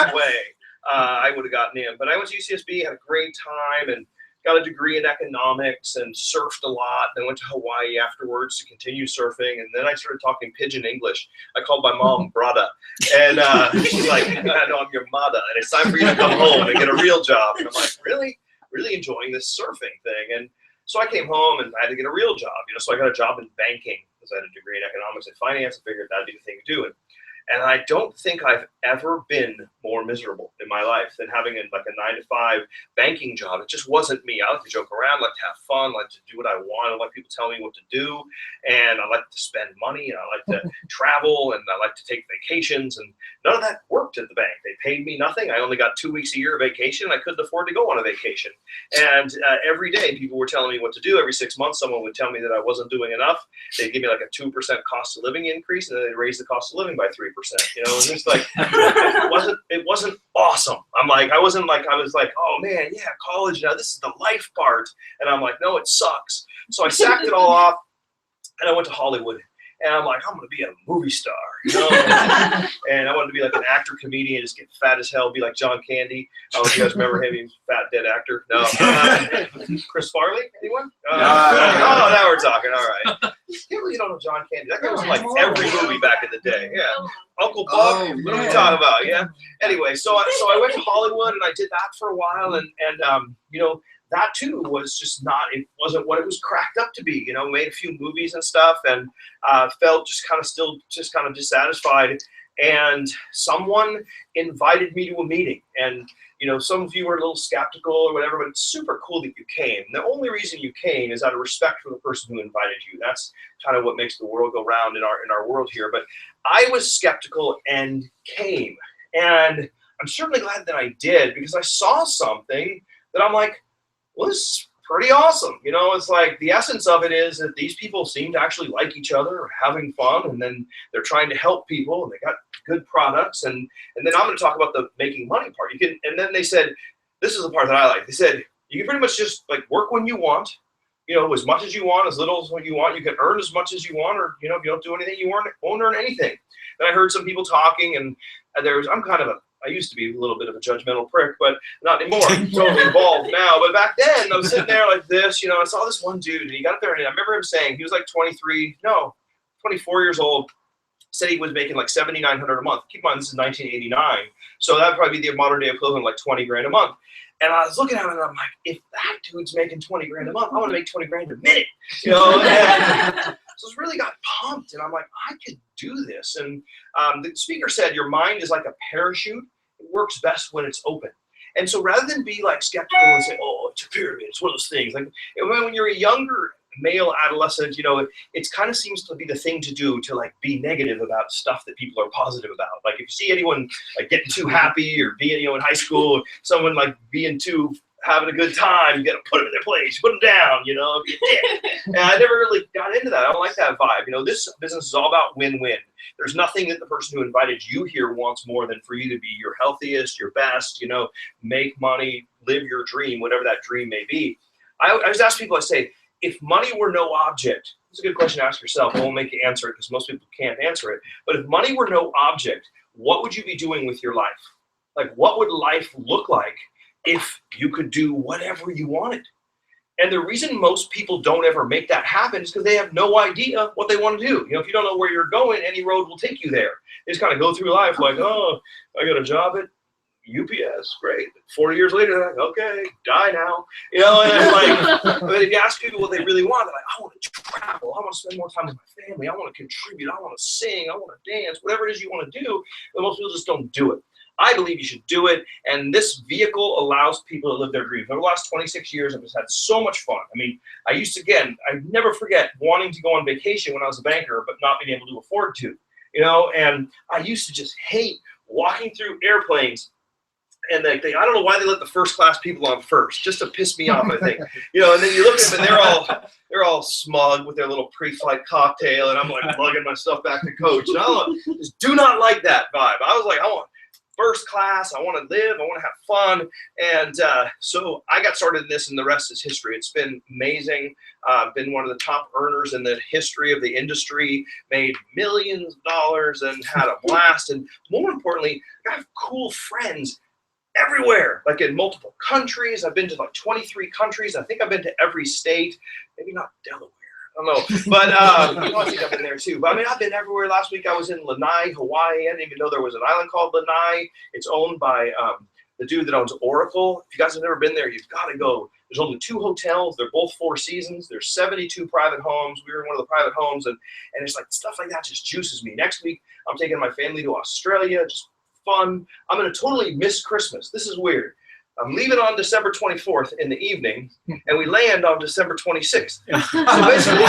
No way. I would have gotten in. But I went to UCSB, had a great time, and got a degree in economics and surfed a lot. Then went to Hawaii afterwards to continue surfing. And then I started talking pidgin English. I called my mom Brada. And she's like, I know I'm your mother, and it's time for you to come home and get a real job. And I'm like, really? Really enjoying this surfing thing. And so I came home and I had to get a real job, you know. So I got a job in banking because I had a degree in economics and finance, and figured that'd be the thing to do. And I don't think I've ever been more miserable in my life than having like a 9-to-5 banking job. It just wasn't me. I like to joke around, like to have fun, like to do what I want. I like people telling me what to do, and I like to spend money, and I like to travel, and I like to take vacations, and none of that worked at the bank. They paid me nothing. I only got 2 weeks a year of vacation, and I couldn't afford to go on a vacation. And every day people were telling me what to do. Every 6 months someone would tell me that I wasn't doing enough. They'd give me like a 2% cost of living increase, and then they'd raise the cost of living by 3%. You know, it was just like, it wasn't awesome. I was like, oh man, yeah, college, now this is the life part. And I'm like, no, it sucks. So I sacked it all off, and I went to Hollywood. And I'm like, I'm going to be a movie star, you know? And I wanted to be like an actor, comedian, just get fat as hell, be like John Candy. I don't know if you guys remember him, he's a fat, dead actor. No. Chris Farley, anyone? Oh, now we're talking, all right. You don't know John Candy. That guy was in like every movie back in the day, yeah. Uncle Buck, what are we talking about, yeah? Anyway, so I went to Hollywood, and I did that for a while, and you know, that too was just not, it wasn't what it was cracked up to be. You know, made a few movies and stuff, and felt just kind of dissatisfied. And someone invited me to a meeting, and you know, some of you were a little skeptical or whatever, but it's super cool that you came. The only reason you came is out of respect for the person who invited you. That's kind of what makes the world go round in our world here. But I was skeptical and came, and I'm certainly glad that I did, because I saw something that I'm like, well, this is pretty awesome. You know, it's like the essence of it is that these people seem to actually like each other, or having fun, and then they're trying to help people, and they got good products, and then I'm going to talk about the making money part. You can, and then they said, this is the part that I like. They said you can pretty much just like work when you want, you know, as much as you want, as little as what you want. You can earn as much as you want, or you know, if you don't do anything, you won't earn anything. Then I heard some people talking, and I used to be a little bit of a judgmental prick, but not anymore. I'm totally involved now. But back then, I was sitting there like this, you know, I saw this one dude, and he got up there, and I remember him saying, he was like 24 years old, said he was making like $7,900 a month. Keep in mind, this is 1989. So that would probably be the modern day equivalent, like 20 grand a month. And I was looking at him, and I'm like, if that dude's making 20 grand a month, I want to make 20 grand a minute, you know? And so I really got pumped, and I'm like, I could do this. And the speaker said, your mind is like a parachute. It works best when it's open. And so rather than be like skeptical and say, oh, it's a pyramid, it's one of those things. Like when you're a younger male adolescent, you know, it kind of seems to be the thing to do, to like be negative about stuff that people are positive about. Like if you see anyone like getting too happy, or being, you know, in high school, someone like being too having a good time, you got to put them in their place, put them down, you know. And I never really got into that. I don't like that vibe. You know, this business is all about win-win. There's nothing that the person who invited you here wants more than for you to be your healthiest, your best, you know, make money, live your dream, whatever that dream may be. I just ask people, I say, if money were no object, it's a good question to ask yourself. I won't make you answer it because most people can't answer it. But if money were no object, what would you be doing with your life? Like, what would life look like if you could do whatever you wanted? And the reason most people don't ever make that happen is because they have no idea what they want to do. You know, if you don't know where you're going, any road will take you there. They just kind of go through life like, oh, I got a job at UPS, great. 40 years later, they're like, okay, die now. You know, and it's like, but if you ask people what they really want, they're like, I want to travel, I want to spend more time with my family, I want to contribute, I want to sing, I want to dance, whatever it is you want to do. But most people just don't do it. I believe you should do it, and this vehicle allows people to live their dreams. Over the last 26 years, I've just had so much fun. I mean, I never forget wanting to go on vacation when I was a banker, but not being able to afford to, you know, and I used to just hate walking through airplanes. And I don't know why they let the first class people on first, just to piss me off, I think. You know, and then you look at them, and they're all smug with their little pre-flight cocktail, and I'm like lugging my stuff back to coach. And I just do not like that vibe. I was like, I want first class, I want to live, I want to have fun. And so I got started in this, and the rest is history. It's been amazing. Been one of the top earners in the history of the industry, made millions of dollars and had a blast. And more importantly, I have cool friends everywhere, like in multiple countries. I've been to like 23 countries. I think I've been to every state, maybe not Delaware. I don't know, but I think I've been there too. But I mean, I've been everywhere. Last week I was in Lanai, Hawaii. I didn't even know there was an island called Lanai. It's owned by the dude that owns Oracle. If you guys have never been there, you've got to go. There's only 2 hotels. They're both 4 seasons. There's 72 private homes. We were in one of the private homes, and it's like stuff like that just juices me. Next week, I'm taking my family to Australia. Just fun. I'm going to totally miss Christmas. This is weird. I'm leaving on December 24th in the evening, and we land on December 26th. So basically,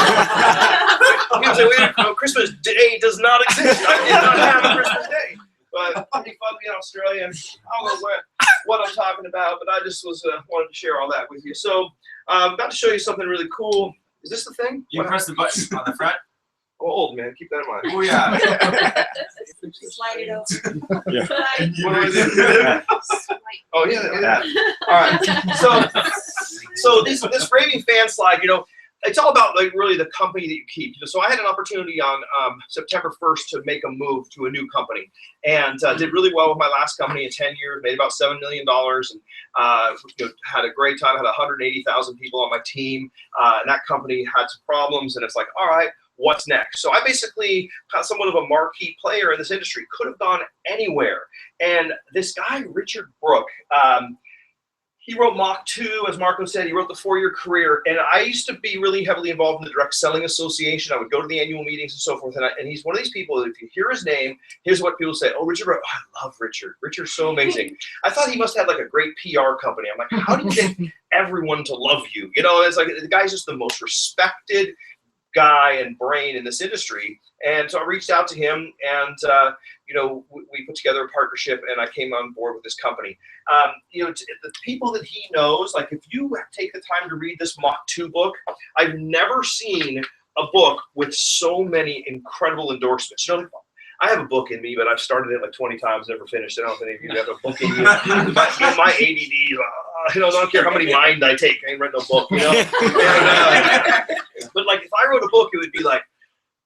Christmas Day does not exist. I did not have a Christmas Day. But it'd be fun to be in Australia, and I don't know what I'm talking about, but I just wanted to share all that with you. So I'm about to show you something really cool. Is this the thing? You press the button on the front. Oh, old man, keep that in mind. Oh yeah. Slide it over. Yeah. What was it? Oh yeah. All right. So this raving fan slide, you know, it's all about like really the company that you keep. So I had an opportunity on September 1st to make a move to a new company, and did really well with my last company in 10 years, made about $7 million, and you know, had a great time. I had 180,000 people on my team, and that company had some problems, and it's like, all right, what's next? So I basically got somewhat of a marquee player in this industry, could have gone anywhere. And this guy, Richard Brook, he wrote Mach 2, as Marco said. He wrote the 4-year career. And I used to be really heavily involved in the Direct Selling Association. I would go to the annual meetings and so forth. And he's one of these people that if you hear his name, here's what people say. Oh, Richard, oh, I love Richard. Richard's so amazing. I thought he must have like a great PR company. I'm like, how do you get everyone to love you? You know, it's like the guy's just the most respected guy and brain in this industry. And so I reached out to him, and you know, we put together a partnership, and I came on board with this company. You know, the people that he knows, like if you take the time to read this Mach 2 book, I've never seen a book with so many incredible endorsements. You know, I have a book in me, but I've started it like 20 times, never finished it. I don't know if any of you have a book in you. My ADD, you know, I don't care how many mind I take. I ain't read no book, you know. But like if I wrote a book, it would be like,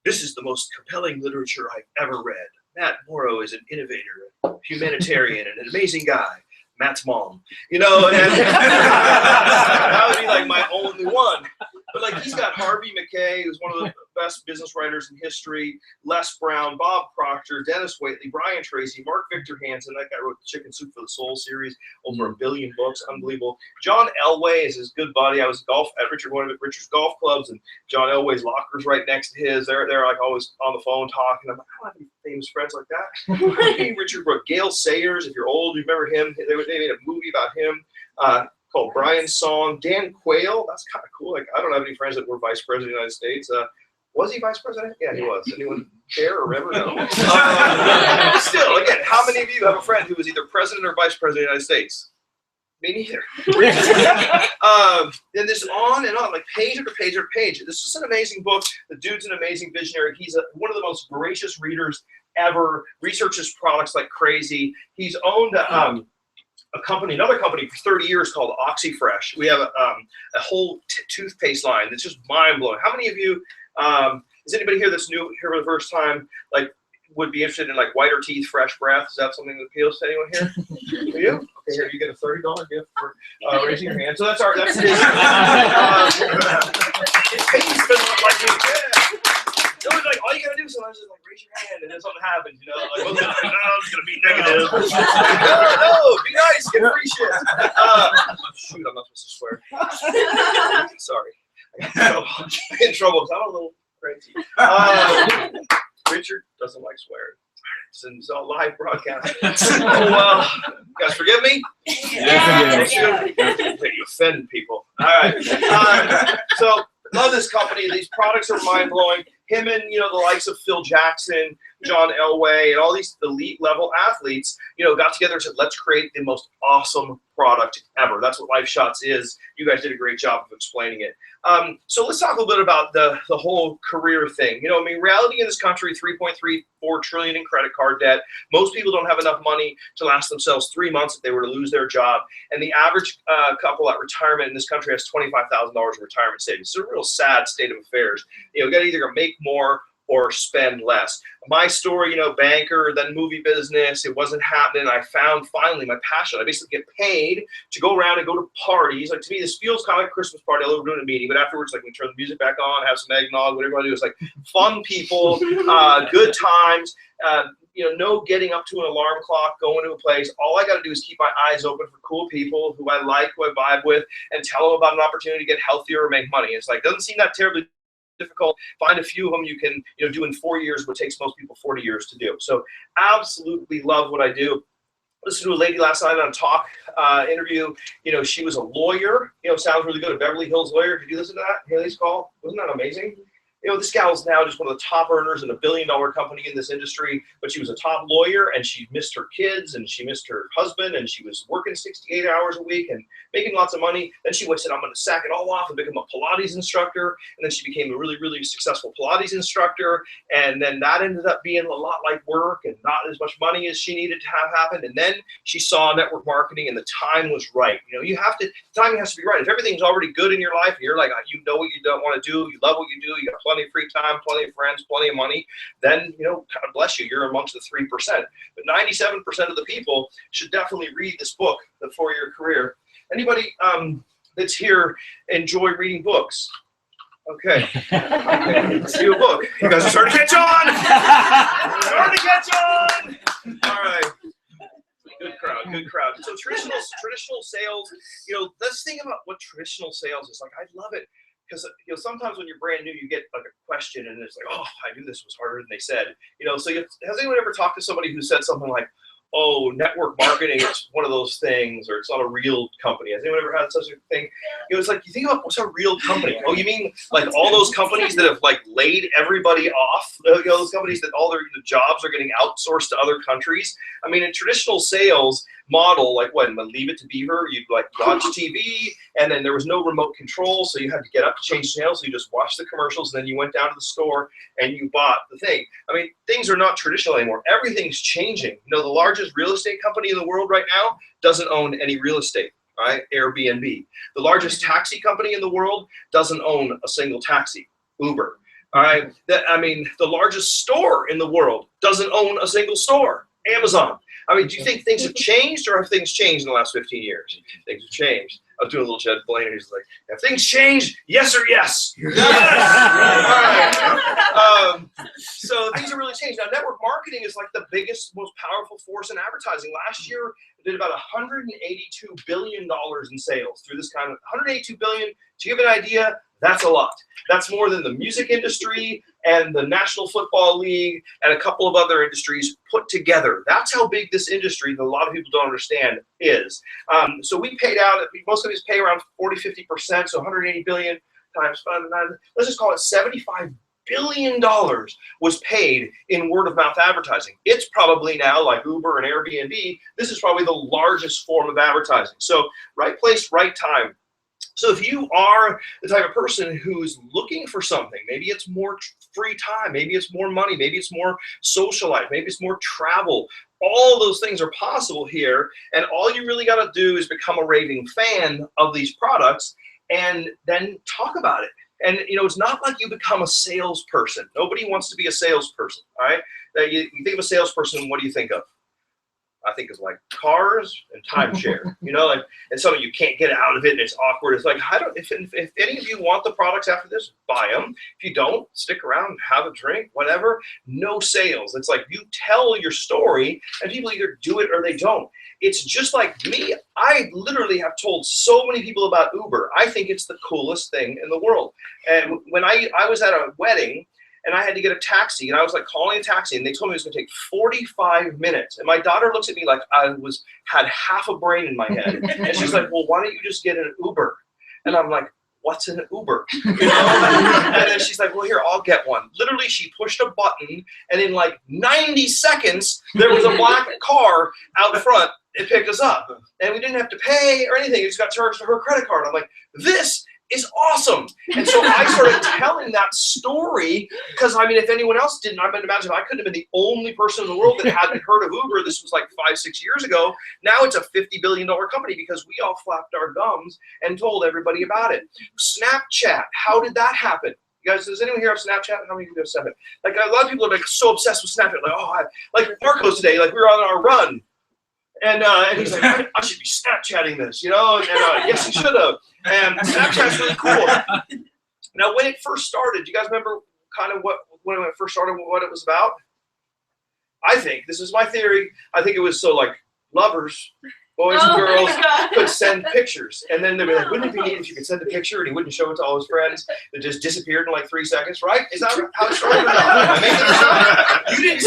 this is the most compelling literature I've ever read. Matt Morrow is an innovator, humanitarian, and an amazing guy. Matt's mom, you know, and that would be like my only one. But like he's got Harvey Mackay, who's one of the best business writers in history, Les Brown, Bob Proctor, Dennis Waitley, Brian Tracy, Mark Victor Hansen. That guy wrote the Chicken Soup for the Soul series, over 1 billion books, unbelievable. John Elway is his good buddy. I was at one of Richard's golf clubs, and John Elway's locker's right next to his. They're like always on the phone talking. I'm like, I don't have any famous friends like that. Hey, Richard wrote Gail Sayers. If you're old, you remember him. They made a movie about him. Called Brian's Song. Dan Quayle, that's kind of cool. Like I don't have any friends that were vice president of the United States. Was he vice president? Yeah, he was. Anyone care or remember? No. Still, again, how many of you have a friend who was either president or vice president of the United States? Me neither. And this on and on, like page after page after page. This is an amazing book. The dude's an amazing visionary. He's one of the most voracious readers ever. Researches products like crazy. He's owned another company for 30 years called OxyFresh. We have a whole toothpaste line that's just mind blowing. How many of you, is anybody here that's new here for the first time, like would be interested in like whiter teeth, fresh breath? Is that something that appeals to anyone here? You? Okay, here you get a $30 gift for raising your hand. So that's his. His face doesn't like me. It was like all you gotta do sometimes is like raise your hand and then something happens, you know. Like, well, no, it's gonna be negative. no, be nice, get free shit. Shoot, I'm not supposed to swear. Sorry, I get in trouble because I'm a little crazy. Richard doesn't like swearing. It's a live broadcast. Oh well, you guys forgive me? Yes. You offend people. All right. So love this company. These products are mind blowing. Him and the likes of Phil Jackson, John Elway, and all these elite level athletes, got together and said, let's create the most awesome product ever. That's what Life Shots is. You guys did a great job of explaining it. So let's talk a little bit about the whole career thing. Reality in this country, $3.34 trillion in credit card debt. Most people don't have enough money to last themselves 3 months if they were to lose their job. And the average couple at retirement in this country has $25,000 in retirement savings. It's a real sad state of affairs. You got to either make more or spend less. My story, banker, then movie business, it wasn't happening. I found finally my passion. I basically get paid to go around and go to parties. Like to me, this feels kind of like a Christmas party, although we're doing a meeting, but afterwards, like we turn the music back on, have some eggnog, whatever I do. It's like fun people, good times, no getting up to an alarm clock, going to a place. All I got to do is keep my eyes open for cool people who I like, who I vibe with, and tell them about an opportunity to get healthier or make money. It's like, doesn't seem that terribly difficult. Find a few of them you can do in 4 years what takes most people 40 years to do. So absolutely love what I do. Listened to a lady last night on a talk interview. She was a lawyer. Sounds really good. A Beverly Hills lawyer. Did you listen to that? Haley's call. Wasn't that amazing? This gal's now just one of the top earners in $1 billion company in this industry, but she was a top lawyer and she missed her kids and she missed her husband and she was working 68 hours a week and making lots of money. Then she said, I'm going to sack it all off and become a Pilates instructor. And then she became a really, really successful Pilates instructor. And then that ended up being a lot like work and not as much money as she needed to have happen. And then she saw network marketing and the time was right. The timing has to be right. If everything's already good in your life and you're like, what you don't want to do, you love what you do, you got plenty of free time, plenty of friends, plenty of money, then, God bless you, you're amongst the 3%. But 97% of the people should definitely read this book, The 4-Year Career. Anybody that's here enjoy reading books? Okay. Let's do a book. You guys are starting to catch on! Starting to catch on! All right. Good crowd, good crowd. So traditional sales, you know, let's think about what traditional sales is like. I love it because, you know, sometimes when you're brand new, you get like a question and it's like, oh, I knew this was harder than they said. You know, so has anyone ever talked to somebody who said something like, oh, network marketing is one of those things, or it's not a real company? Has anyone ever had such a thing? You know, it's like, you think about what's a real company? Oh, you mean like all those companies that have like laid everybody off? You know, those companies that all their jobs are getting outsourced to other countries? I mean, in traditional sales model, like when Leave It to Beaver, you'd like watch TV, and then there was no remote control, so you had to get up to change channels, so you just watched the commercials, and then you went down to the store and you bought the thing. I mean, things are not traditional anymore. Everything's changing. You know, the largest real estate company in the world right now doesn't own any real estate, right? Airbnb. The largest taxi company in the world doesn't own a single taxi, Uber. All right. I mean, the largest store in the world doesn't own a single store, Amazon. I mean, do you think things have changed, or have things changed in the last 15 years? Things have changed. I was doing a little Jed Blaine, and he's like, have things changed? Yes or yes? Yes! All right. So things have really changed. Now, network marketing is like the biggest, most powerful force in advertising. Last year, it did about $182 billion in sales through this kind of $182 billion. To give an idea, that's a lot. That's more than the music industry and the National Football League and a couple of other industries put together. That's how big this industry, that a lot of people don't understand, is. So we paid out, most companies pay around 40–50%, so 180 billion times 5, let's just call it $75 billion was paid in word-of-mouth advertising. It's probably now, like Uber and Airbnb, this is probably the largest form of advertising. So right place, right time. So if you are the type of person who's looking for something, maybe it's more free time, maybe it's more money, maybe it's more social life, maybe it's more travel, all those things are possible here. And all you really got to do is become a raving fan of these products and then talk about it. And, you know, it's not like you become a salesperson. Nobody wants to be a salesperson, all right? You think of a salesperson, what do you think of? I think it's like cars and timeshare, you know, like, and so you can't get out of it and it's awkward. It's like, if any of you want the products after this, buy them. If you don't, stick around, have a drink, whatever. No sales. It's like you tell your story and people either do it or they don't. It's just like me. I literally have told so many people about Uber. I think it's the coolest thing in the world. And when I was at a wedding, and I had to get a taxi, and I was like calling a taxi, and they told me it was going to take 45 minutes. And my daughter looks at me like I had half a brain in my head, and she's like, "Well, why don't you just get an Uber?" And I'm like, "What's an Uber?" You know? And then she's like, "Well, here, I'll get one." Literally, she pushed a button, and in like 90 seconds, there was a black car out front. It picked us up, and we didn't have to pay or anything. It just got charged to her credit card. I'm like, this is awesome. And so I started telling that story because, I mean, if anyone else didn't, I mean, imagine I couldn't have been the only person in the world that hadn't heard of Uber. This was like 5–6 years ago. Now it's a $50 billion company because we all flapped our gums and told everybody about it. Snapchat, how did that happen? You guys, does anyone here have Snapchat? How many of you have Snapchat? Like, a lot of people are like so obsessed with Snapchat. Like, oh, like Marco's today, like we were on our run. And he's like, I should be Snapchatting this, you know? And yes, he should have. And Snapchat's really cool. Now, when it first started, do you guys remember kind of when it first started, what it was about? I think, this is my theory, I think it was so like lovers, boys and girls could send pictures. And then they'd be like, wouldn't it be neat if you could send a picture and he wouldn't show it to all his friends? It just disappeared in like 3 seconds, right? Is that how it started? You didn't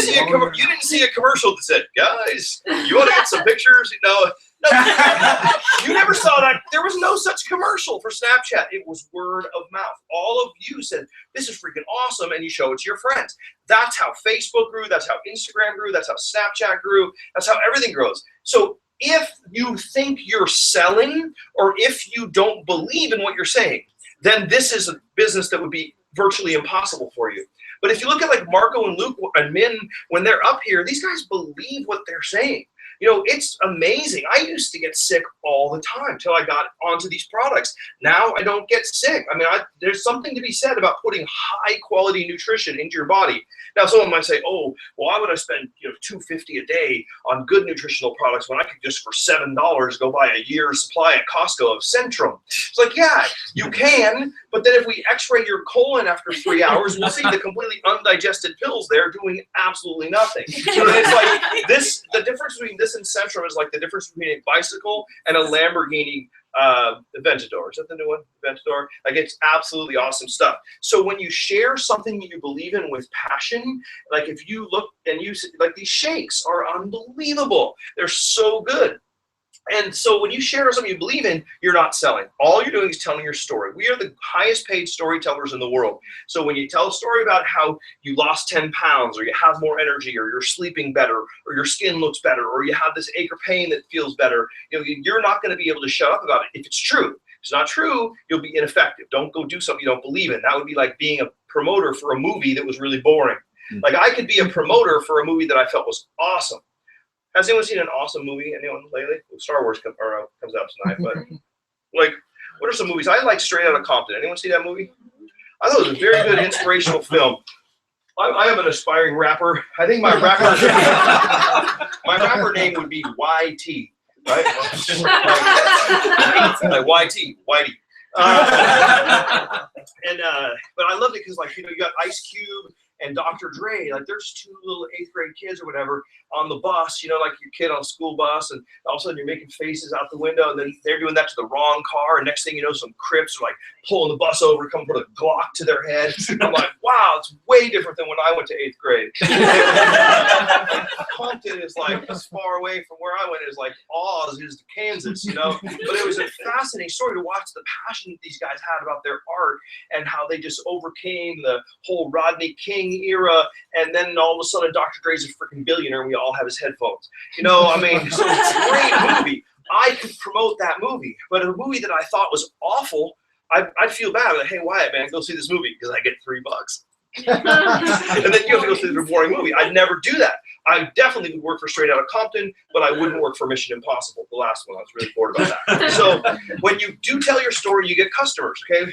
see a commercial that said, guys, you want to get some pictures? No, you never saw that. There was no such commercial for Snapchat. It was word of mouth. All of you said, this is freaking awesome, and you show it to your friends. That's how Facebook grew. That's how Instagram grew. That's how Snapchat grew. That's how everything grows. So if you think you're selling, or if you don't believe in what you're saying, then this is a business that would be virtually impossible for you. But if you look at like Marco and Luke and Min, when they're up here, these guys believe what they're saying. You know, it's amazing. I used to get sick all the time till I got onto these products. Now I don't get sick. I mean, there's something to be said about putting high quality nutrition into your body. Now, someone might say, "Oh, well, why would I spend $250 a day on good nutritional products when I could just for $7 go buy a year's supply at Costco of Centrum?" It's like, yeah, you can, but then if we X-ray your colon after 3 hours, we'll see the completely undigested pills there doing absolutely nothing. So it's like this. The difference between this and Centrum is like the difference between a bicycle and a Lamborghini Aventador. Is that the new one? Aventador? Like, it's absolutely awesome stuff. So when you share something that you believe in with passion, like if you look and you like, these shakes are unbelievable. They're so good. And so when you share something you believe in, you're not selling. All you're doing is telling your story. We are the highest paid storytellers in the world. So when you tell a story about how you lost 10 pounds, or you have more energy, or you're sleeping better, or your skin looks better, or you have this ache or pain that feels better, you're not going to be able to shut up about it if it's true. If it's not true, you'll be ineffective. Don't go do something you don't believe in. That would be like being a promoter for a movie that was really boring. Like, I could be a promoter for a movie that I felt was awesome. Has anyone seen an awesome movie? Anyone lately? Star Wars comes out tonight, but like, what are some movies? I like Straight Outta Compton. Anyone see that movie? I thought it was a very good inspirational film. I am an aspiring rapper. I think my rapper name would be YT, right? like YT, Whitey. But I loved it because, like, you got Ice Cube and Dr. Dre, like, there's two little 8th grade kids or whatever on the bus, like your kid on a school bus, and all of a sudden you're making faces out the window, and then they're doing that to the wrong car, and next thing you know, some Crips are like pulling the bus over, come put a Glock to their head. I'm like, wow, it's way different than when I went to 8th grade. Compton is like as far away from where I went as like Oz is to Kansas, But it was a fascinating story to watch the passion that these guys had about their art and how they just overcame the whole Rodney King era, and then all of a sudden Dr. Dre's a freaking billionaire and we all have his headphones. I mean, so it's a great movie. I could promote that movie, but a movie that I thought was awful, I'd feel bad. Like, hey, Wyatt, man, go see this movie because I get $3. And then you have to go see the boring movie. I'd never do that. I definitely would work for Straight Outta Compton, but I wouldn't work for Mission Impossible, the last one. I was really bored about that. So when you do tell your story, you get customers, okay?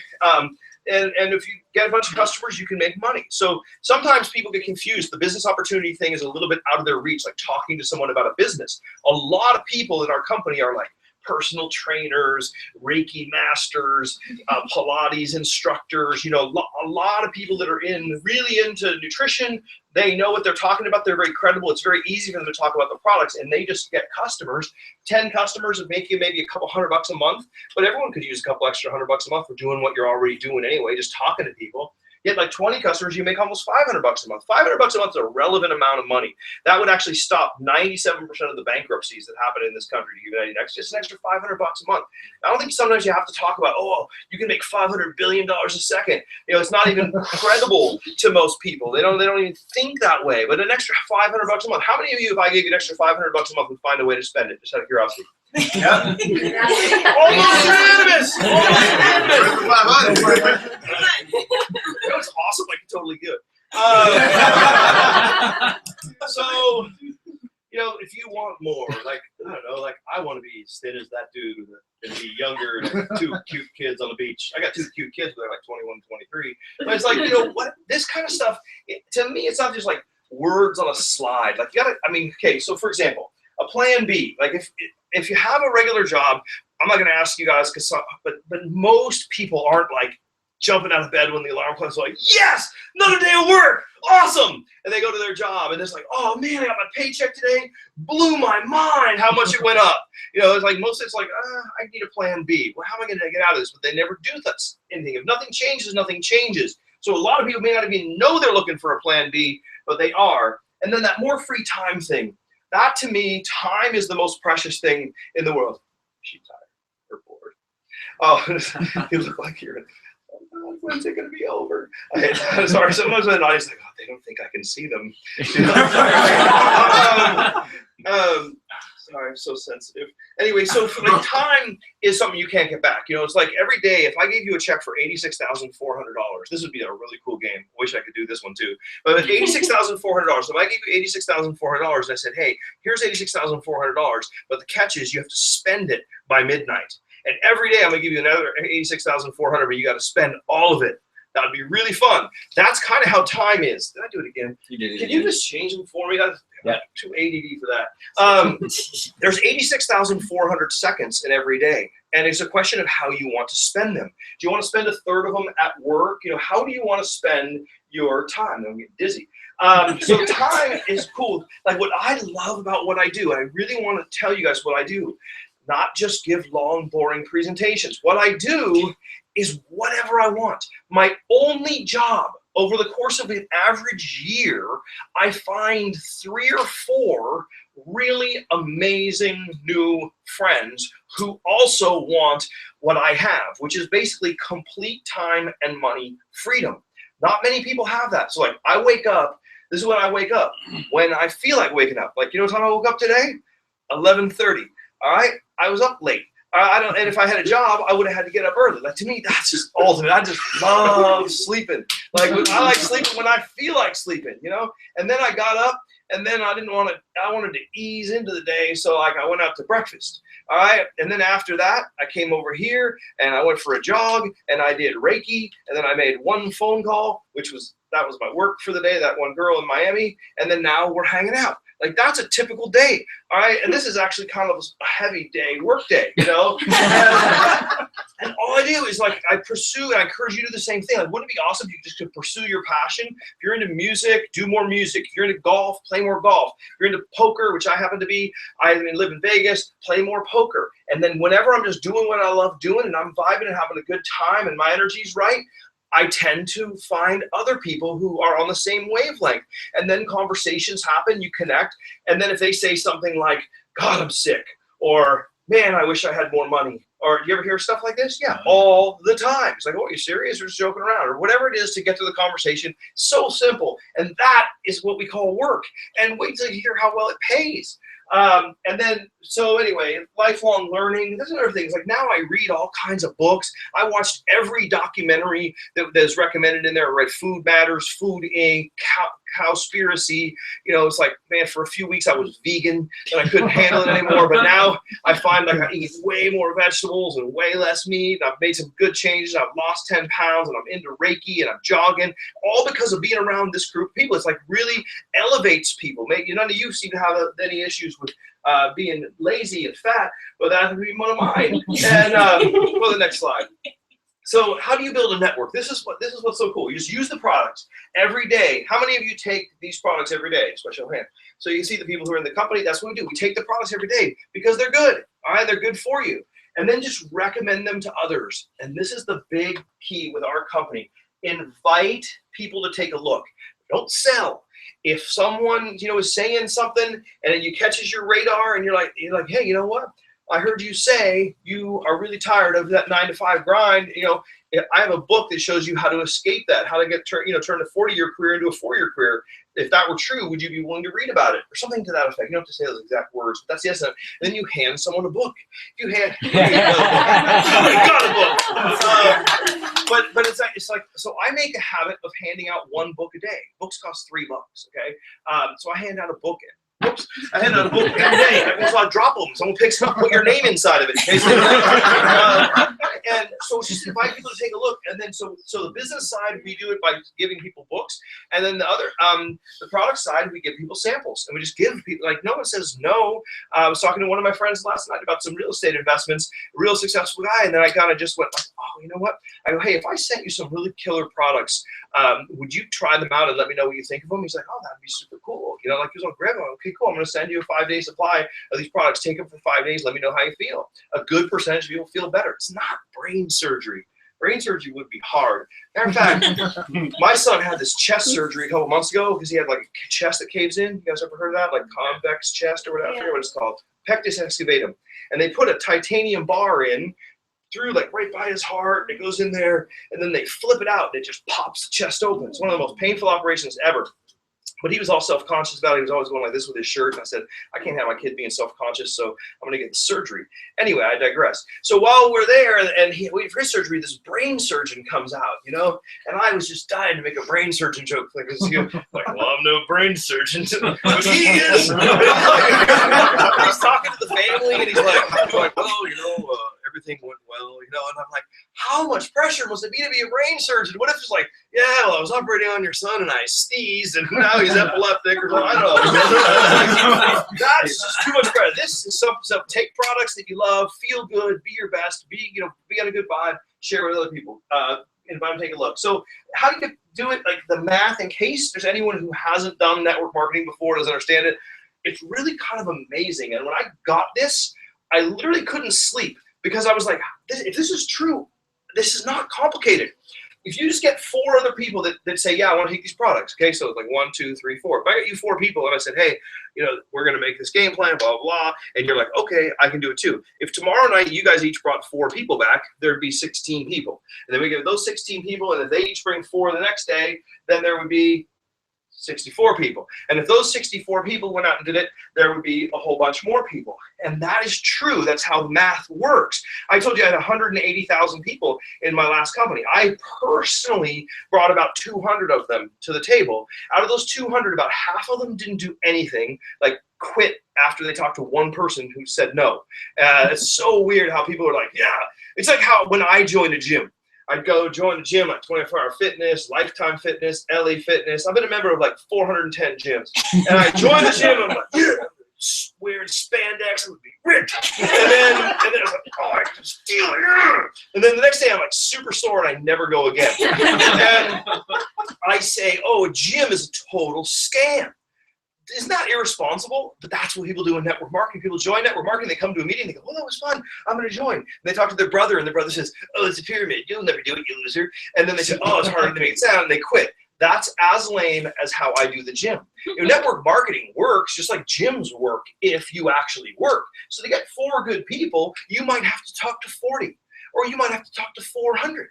And if you get a bunch of customers, you can make money. So sometimes people get confused. The business opportunity thing is a little bit out of their reach, like talking to someone about a business. A lot of people in our company are like personal trainers, Reiki masters, Pilates instructors, a lot of people that are really into nutrition. They know what they're talking about. They're very credible. It's very easy for them to talk about the products, and they just get customers. 10 customers would make you maybe a couple $100 a month, but everyone could use a couple extra $100 a month for doing what you're already doing anyway, just talking to people. Get like 20 customers, you make almost $500 a month. $500 a month is a relevant amount of money. That would actually stop 97% of the bankruptcies that happen in this country. Just an extra $500 a month. I don't think sometimes you have to talk about, oh, you can make $500 billion a second. It's not even credible to most people. They don't even think that way. But an extra $500 a month. How many of you, if I gave you an extra $500 a month, would find a way to spend it? Just out of curiosity. Yeah. Almost unanimous. That was awesome. I could totally do it. So, if you want more, like, I don't know, like, I want to be as thin as that dude and be younger and have 2 cute kids on the beach. I got 2 cute kids, but they're like 21, 23. But it's like, what, this kind of stuff, to me, it's not just like words on a slide. Like, okay, so for example, a plan B, like if you have a regular job, I'm not going to ask you guys, but most people aren't like jumping out of bed when the alarm clocks, like, yes, another day of work, awesome. And they go to their job and it's like, oh man, I got my paycheck today, blew my mind how much it went up. It's like mostly it's like, I need a plan B. Well, how am I going to get out of this? But they never do anything. If nothing changes, nothing changes. So a lot of people may not even know they're looking for a plan B, but they are. And then that more free time thing. That, to me, time is the most precious thing in the world. She's tired or bored. Oh, you look like you're. When's it going to be over? Sorry, sometimes in the audience like, oh, they don't think I can see them. Sorry, I'm so sensitive. Anyway, so like time is something you can't get back. You know, it's like every day, if I gave you a check for $86,400, this would be a really cool game. I wish I could do this one too. But $86,400, if I gave you $86,400 and I said, hey, here's $86,400, but the catch is you have to spend it by midnight. And every day I'm gonna give you another $86,400, but you got to spend all of it. That'd be really fun. That's kind of how time is. Did I do it again? You did it Can again. you just change them for me? I'm Yeah. too ADD for that. There's 86,400 seconds in every day. And it's a question of how you want to spend them. Do you want to spend a third of them at work? You know, how do you want to spend your time? I'm getting dizzy. So time is cool. Like what I love about what I do, I really want to tell you guys what I do. Not just give long, boring presentations. What I do is whatever I want. My only job over the course of an average year, I find 3 or 4 really amazing new friends who also want what I have, which is basically complete time and money freedom. Not many people have that. So like I wake up, this is when I wake up, when I feel like waking up. Like, you know what time I woke up today? 11:30. All right, I was up late. And if I had a job, I would have had to get up early. Like to me, that's just ultimate. I just love sleeping. Like I like sleeping when I feel like sleeping, you know. And then I got up, and then I wanted to ease into the day, so like I went out to breakfast. All right, and then after that, I came over here and I went for a jog, and I did Reiki, and then I made one phone call, that was my work for the day. That one girl in Miami, and then now we're hanging out. Like that's a typical day, all right? And this is actually kind of a heavy day, work day, you know? And all I do is like, I pursue, and I encourage you to do the same thing. Like, wouldn't it be awesome if you just could pursue your passion? If you're into music, do more music. If you're into golf, play more golf. If you're into poker, which I happen to be, I live in Vegas, play more poker. And then whenever I'm just doing what I love doing and I'm vibing and having a good time and my energy's right, I tend to find other people who are on the same wavelength. And then conversations happen, you connect. And then if they say something like, God, I'm sick, or man, I wish I had more money, or you ever hear stuff like this? Yeah, all the time. It's like, oh, are you serious or just joking around? Or whatever it is to get to the conversation. So simple. And that is what we call work. And wait till you hear how well it pays. And then, so anyway, lifelong learning. There's other things. Like now I read all kinds of books. I watched every documentary that's recommended in there. I read Food Matters, Food Inc., Cowspiracy. You know, it's like, man, for a few weeks I was vegan and I couldn't handle it anymore. But now I find like I eat way more vegetables and way less meat. And I've made some good changes. I've lost 10 pounds and I'm into Reiki and I'm jogging, all because of being around this group of people. It's like really elevates people. Maybe none of you seem to have any issues with being lazy and fat, but that would be one of mine. And go to the next slide. So how do you build a network? This is what's so cool. You just use the products every day. How many of you take these products every day? Special hand. So you can see the people who are in the company. That's what we do. We take the products every day because they're good. All right, they're good for you. And then just recommend them to others. And this is the big key with our company. Invite people to take a look. Don't sell. If someone, you know, is saying something and you catches your radar and you're like, hey, you know what? I heard you say you are really tired of that 9-to-5 grind. You know, I have a book that shows you how to escape that, how to turn a 40-year career into a 4-year career. If that were true, would you be willing to read about it or something to that effect? You don't have to say those exact words, but that's the essence. And then you hand someone a book. If you hand, somebody got a book. But it's like so. I make a habit of handing out one book a day. Books cost $3. Okay, so I hand out a book. I hand out a book every day. So I drop them. Someone picks it up, put your name inside of it. And so it's just invite people to take a look. And then so the business side, we do it by giving people books. And then the other, the product side, we give people samples. And we just give people, like no one says no. I was talking to one of my friends last night about some real estate investments, a real successful guy. And then I kind of just went like, oh, you know what? I go, hey, if I sent you some really killer products, would you try them out and let me know what you think of them? He's like, oh, that'd be super cool. You know, like he was like, grab them. Okay, cool. I'm going to send you a 5-day supply of these products. Take them for 5 days. Let me know how you feel. A good percentage of people feel better. It's not brain surgery. Brain surgery would be hard. Matter of fact, my son had this chest surgery a couple months ago because he had like a chest that caves in. You guys ever heard of that? Like convex chest or whatever. I forget what it's called. Pectus excavatum. And they put a titanium bar in through like right by his heart. It goes in there and then they flip it out and it just pops the chest open. It's one of the most painful operations ever. But he was all self-conscious about it. He was always going like this with his shirt. And I said, I can't have my kid being self-conscious, so I'm going to get the surgery. Anyway, I digress. So while we're there and he waiting for his surgery, this brain surgeon comes out, you know? And I was just dying to make a brain surgeon joke. Like, well, I'm no brain surgeon. But he is. He's talking to the family, and he's like, well, you know, everything went well, you know? And I'm like, how much pressure must it be to be a brain surgeon? What if it's like, yeah, well, I was operating on your son and I sneezed and now he's epileptic or something. I don't know. That's just too much pressure. This is something. Take products that you love, feel good, be your best, be on a good vibe, share with other people. Invite them to take a look. So how do you do it? Like the math, in case there's anyone who hasn't done network marketing before, doesn't understand it, it's really kind of amazing. And when I got this, I literally couldn't sleep because I was like, if this is true, this is not complicated. If you just get 4 other people that say, yeah, I want to take these products, okay, so like 1, 2, 3, 4. If I get you 4 people and I said, hey, you know, we're going to make this game plan, blah, blah, blah, and you're like, okay, I can do it too. If tomorrow night you guys each brought 4 people back, there'd be 16 people. And then we give those 16 people, and if they each bring 4 the next day, then there would be 64 people. And if those 64 people went out and did it, there would be a whole bunch more people. And that is true. That's how math works. I told you I had 180,000 people in my last company. I personally brought about 200 of them to the table. Out of those 200, about half of them didn't do anything, like quit after they talked to one person who said no. It's so weird how people are like, yeah. It's like how when I joined a gym, I'd go join the gym like 24 Hour Fitness, Lifetime Fitness, LA Fitness. I've been a member of like 410 gyms. And I joined the gym, and I'm like, yeah, weird spandex, it would be ripped. And then I was like, oh, I can steal it. Yeah. And then the next day I'm like super sore and I never go again. And I say, oh, a gym is a total scam. Isn't that irresponsible? But that's what people do in network marketing. People join network marketing, they come to a meeting, they go, oh, that was fun, I'm going to join. And they talk to their brother, and their brother says, oh, it's a pyramid, you'll never do it, you loser. And then they say, oh, it's harder to make it sound, and they quit. That's as lame as how I do the gym. Network marketing works just like gyms work if you actually work. So to get 4 good people, you might have to talk to 40, or you might have to talk to 400.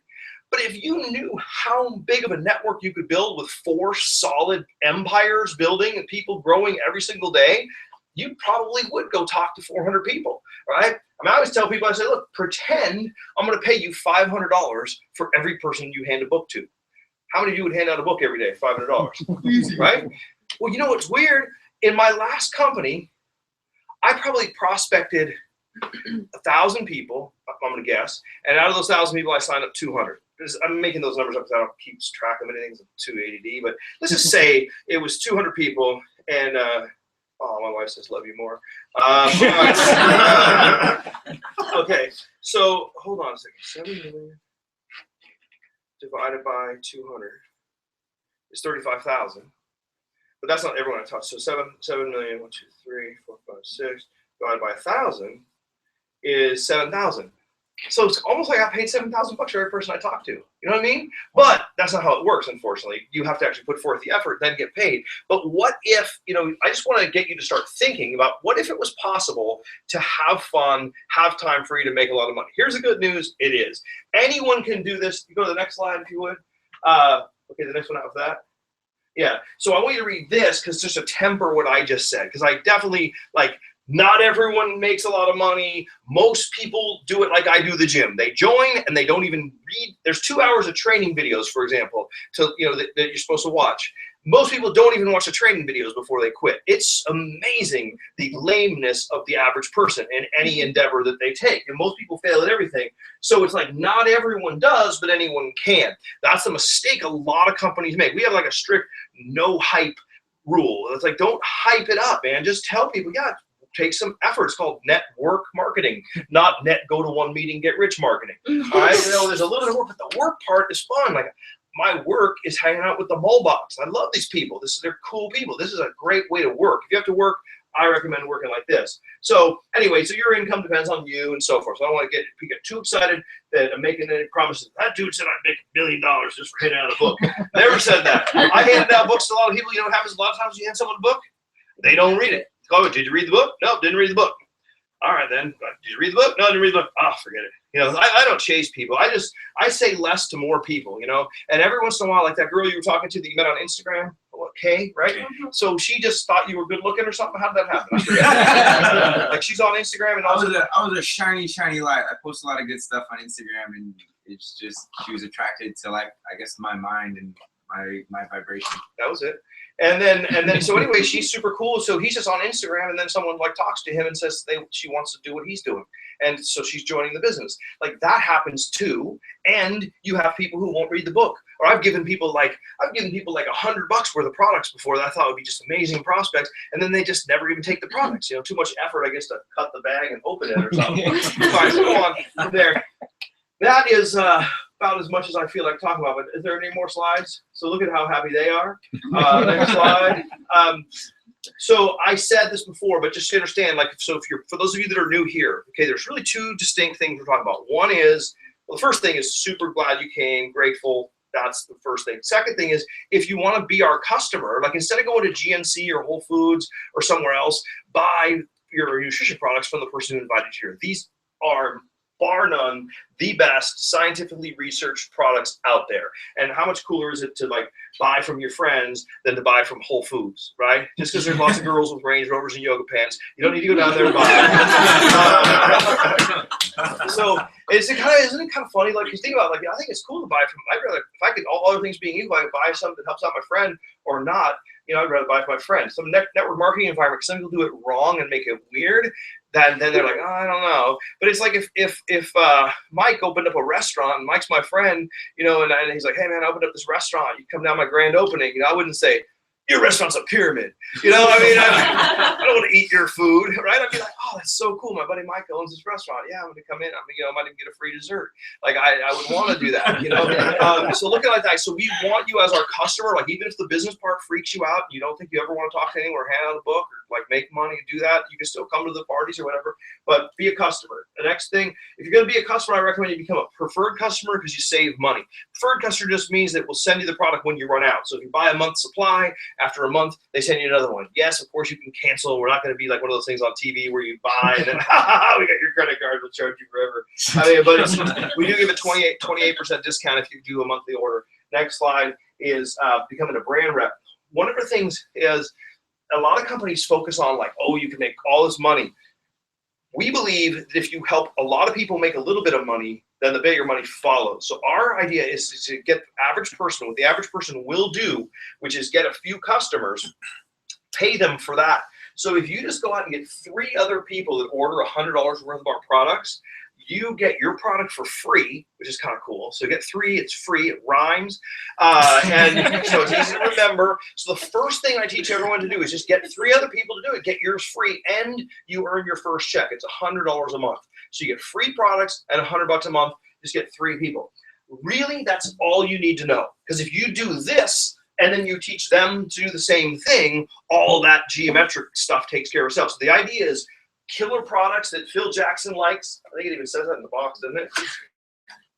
But if you knew how big of a network you could build with 4 solid empires building and people growing every single day, you probably would go talk to 400 people, right? I mean, I always tell people, I say, look, pretend I'm going to pay you $500 for every person you hand a book to. How many of you would hand out a book every day, $500? Easy, right? Well, you know what's weird? In my last company, I probably prospected 1,000 people, I'm going to guess, and out of those 1,000 people, I signed up 200. I'm making those numbers up because I don't keep track of anything. It's too ADD, but let's just say it was 200 people, and oh, my wife says love you more. Okay, so hold on a second. 7 million divided by 200 is 35,000, but that's not everyone I talk to. So 7 million, 1, 2, 3, 4, 5, 6 divided by 1,000 is 7,000. So it's almost like I paid $7,000 for every person I talk to. You know what I mean? But that's not how it works, unfortunately. You have to actually put forth the effort, then get paid. But what if, you know, I just want to get you to start thinking about what if it was possible to have fun, have time free to make a lot of money. Here's the good news. It is. Anyone can do this. You go to the next slide if you would. Okay, the next one out of that. Yeah. So I want you to read this because just to temper what I just said, because I definitely like, not everyone makes a lot of money. Most people do it like I do the gym. They join and they don't even read. There's 2 hours of training videos, for example, that you're supposed to watch. Most people don't even watch the training videos before they quit. It's amazing the lameness of the average person in any endeavor that they take. And most people fail at everything. So it's like not everyone does, but anyone can. That's a mistake a lot of companies make. We have like a strict no hype rule. It's like, don't hype it up, man. Just tell people, yeah, take some effort. It's called network marketing, not net go to one meeting, get rich marketing. All right, you know, there's a little bit of work, but the work part is fun. Like my work is hanging out with the Muhlbachs. I love these people. They're cool people. This is a great way to work. If you have to work, I recommend working like this. So anyway, so your income depends on you and so forth. So I don't want to get too excited that I'm making any promises. That dude said I'd make $1 million just for handing out a book. Never said that. I handed out books to a lot of people. You know what happens a lot of times when you hand someone a book? They don't read it. Oh, did you read the book? No, didn't read the book. All right, then. Did you read the book? No, I didn't read the book. Oh, forget it. You know, I don't chase people. I say less to more people, you know. And every once in a while, like that girl you were talking to that you met on Instagram, what K, right? So she just thought you were good looking or something. How did that happen? I forget. Like she's on Instagram and I was a shiny light. I post a lot of good stuff on Instagram, and it's just she was attracted to, like, I guess, my mind and my vibration. That was it. And then so anyway, she's super cool. So he's just on Instagram, and then someone like talks to him and says she wants to do what he's doing, and so she's joining the business. Like that happens too. And you have people who won't read the book. Or I've given people like $100 worth of products before that I thought would be just amazing prospects, and then they just never even take the products. You know, too much effort, I guess, to cut the bag and open it or something. All right, so go on from there. That is about as much as I feel like talking about. But is there any more slides? So look at how happy they are. Next slide. So I said this before, but just to understand, like, so if you're, for those of you that are new here, okay, there's really two distinct things we're talking about. One is, well, the first thing is super glad you came, grateful. That's the first thing. Second thing is, if you want to be our customer, like instead of going to GNC or Whole Foods or somewhere else, buy your nutrition products from the person who invited you here. These are, bar none, the best scientifically researched products out there. And how much cooler is it to like buy from your friends than to buy from Whole Foods, right? Just because there's lots of girls with Range Rovers and yoga pants, you don't need to go down there and buy. So isn't it kind of funny? Like, you think about it, like, I think it's cool to buy from. I'd rather, if I could, all other things being equal, I could buy something that helps out my friend or not. You know, I'd rather buy from my friend. Some network marketing environment, some people do it wrong and make it weird. Then they're like, oh, I don't know. But it's like if Mike opened up a restaurant, and Mike's my friend, you know, and he's like, hey man, I opened up this restaurant. You come down my grand opening. You know, I wouldn't say, your restaurant's a pyramid. You know, I mean, I don't want to eat your food, right? I'd be like, oh, that's so cool. My buddy Mike owns this restaurant. Yeah, I'm going to come in. I might even get a free dessert. Like, I would want to do that, you know? So look at it like that. So we want you as our customer. Like, even if the business part freaks you out, and you don't think you ever want to talk to anyone or hand out a book or like make money and do that, you can still come to the parties or whatever, but be a customer. The next thing, if you're going to be a customer, I recommend you become a preferred customer because you save money. Preferred customer just means that we'll send you the product when you run out. So if you buy a month's supply, after a month, they send you another one. Yes, of course you can cancel. We're not going to be like one of those things on TV where you buy and then, we got your credit card, we'll charge you forever. I mean, but we do give a 28% discount if you do a monthly order. Next slide is becoming a brand rep. One of the things is a lot of companies focus on like, oh, you can make all this money. We believe that if you help a lot of people make a little bit of money, then the bigger money follows. So our idea is to get the average person, what the average person will do, which is get a few customers, pay them for that. So if you just go out and get 3 other people that order $100 worth of our products, you get your product for free, which is kind of cool. So you get 3, it's free, it rhymes. And so it's easy to remember. So the first thing I teach everyone to do is just get 3 other people to do it, get yours free, and you earn your first check. It's $100 a month. So you get free products and $100 a month, just get 3 people. Really, that's all you need to know. Because if you do this, and then you teach them to do the same thing, all that geometric stuff takes care of itself. So the idea is killer products that Phil Jackson likes. I think it even says that in the box, doesn't it?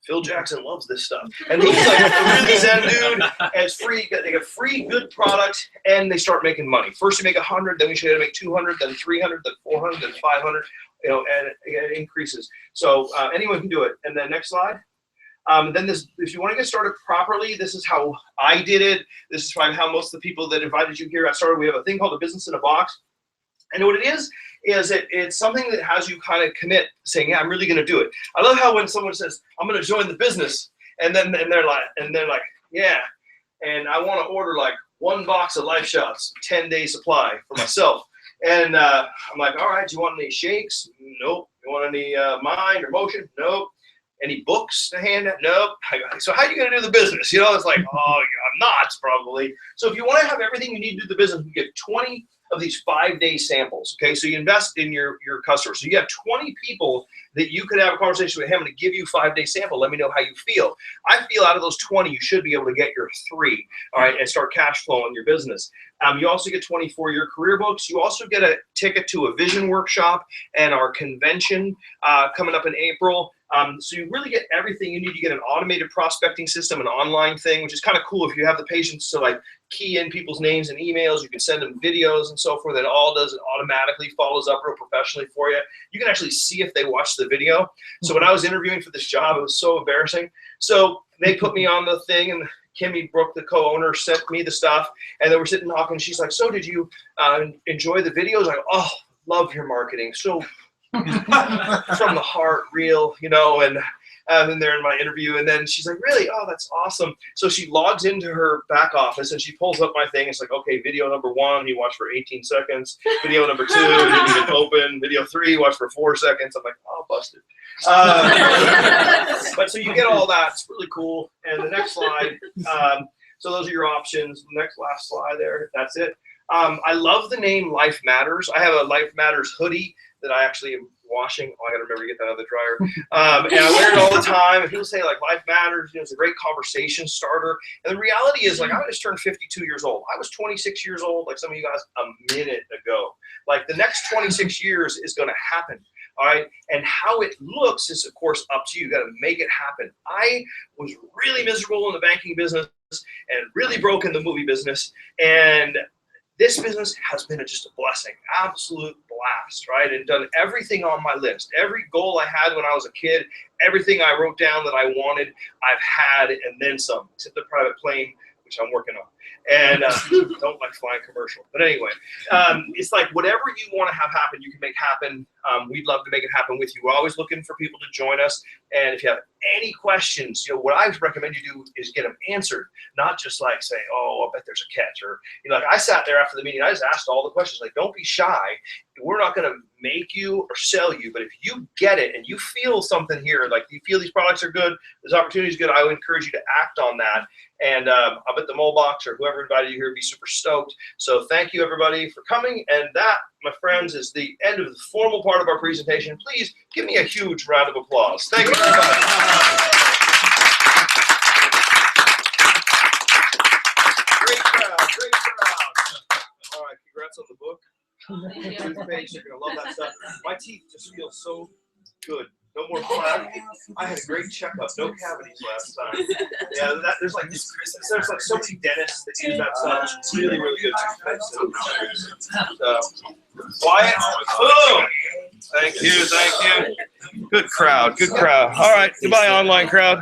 Phil Jackson loves this stuff. And he's like a really zen dude, and it's free. They get free good products, and they start making money. First you make 100, then we should make 200, then 300, then 400, then 500, you know, and it increases. So anyone can do it. And then next slide. Then this, if you want to get started properly, this is how I did it. This is probably how most of the people that invited you here got started. We have a thing called a business in a box. And what it is it's something that has you kind of commit, saying, yeah, I'm really going to do it. I love how when someone says, I'm going to join the business, and they're like, yeah, and I want to order like 1 box of Life Shots, 10-day supply for myself. And I'm like, all right, do you want any shakes? Nope. You want any mind or motion? Nope. Any books to hand out? Nope. So how are you going to do the business? You know, it's like, oh, I'm not probably. So if you want to have everything you need to do the business, you get 20 of these 5-day samples. Okay, so you invest in your customers. So you have 20 people that you could have a conversation with. Hey, I'm going to give you a 5-day sample. Let me know how you feel. I feel out of those 20, you should be able to get your 3, all right, and start cash flowing your business. You also get 24-year career books. You also get a ticket to a vision workshop and our convention coming up in April. So you really get everything you need. You get an automated prospecting system, an online thing, which is kind of cool if you have the patience to like key in people's names and emails. You can send them videos and so forth. That all does it automatically follows up real professionally for you. You can actually see if they watched the video. So when I was interviewing for this job, it was so embarrassing. So they put me on the thing and Kimmy Brooke, the co-owner, sent me the stuff, and then we're sitting talking. She's like, "So did you enjoy the videos?" I'm like, "Oh, love your marketing. So from the heart, real, you know." And then they're in my interview, and then she's like, "Really? Oh, that's awesome." So she logs into her back office, and she pulls up my thing. It's like, okay, video number 1, he watched for 18 seconds. Video number 2, didn't even open. Video 3, watched for 4 seconds. I'm like, oh, busted. But so you get all that. It's really cool. And the next slide. So those are your options. Next, last slide there. That's it. I love the name Life Matters. I have a Life Matters hoodie that I actually am washing. Oh, I gotta remember to get that out of the dryer. And I wear it all the time. And people say like Life Matters, you know, it's a great conversation starter. And the reality is, like, I just turned 52 years old. I was 26 years old, like some of you guys, a minute ago. Like the next 26 years is gonna happen. All right, and how it looks is, of course, up to you. You got to make it happen. I was really miserable in the banking business and really broke in the movie business, and this business has been just a blessing, absolute blast, right? And done everything on my list. Every goal I had when I was a kid, everything I wrote down that I wanted, I've had, and then some, except the private plane, which I'm working on. And don't like flying commercial. But anyway, it's like whatever you want to have happen, you can make happen. We'd love to make it happen with you. We're always looking for people to join us. And if you have any questions, you know, what I recommend you do is get them answered, not just like say, oh, I bet there's a catch. Or, you know, like I sat there after the meeting, I just asked all the questions. Like, don't be shy. We're not going to make you or sell you. But if you get it and you feel something here, like you feel these products are good, this opportunity is good, I would encourage you to act on that. And I bet the Muhlbach or whoever invited you here would be super stoked. So thank you, everybody, for coming. And that, my friends, is the end of the formal part of our presentation. Please give me a huge round of applause. Thank you very much. Great crowd, great crowd. All right, congrats on the book. Toothpaste, you're going to love that stuff. My teeth just feel so good. No more plaque. I had a great checkup. No cavities last time. Yeah, there's like so many dentists that use that stuff. It's really, really good toothpaste. Wyatt, boom. Thank you, thank you. Good crowd, good crowd. All right, goodbye, online crowd.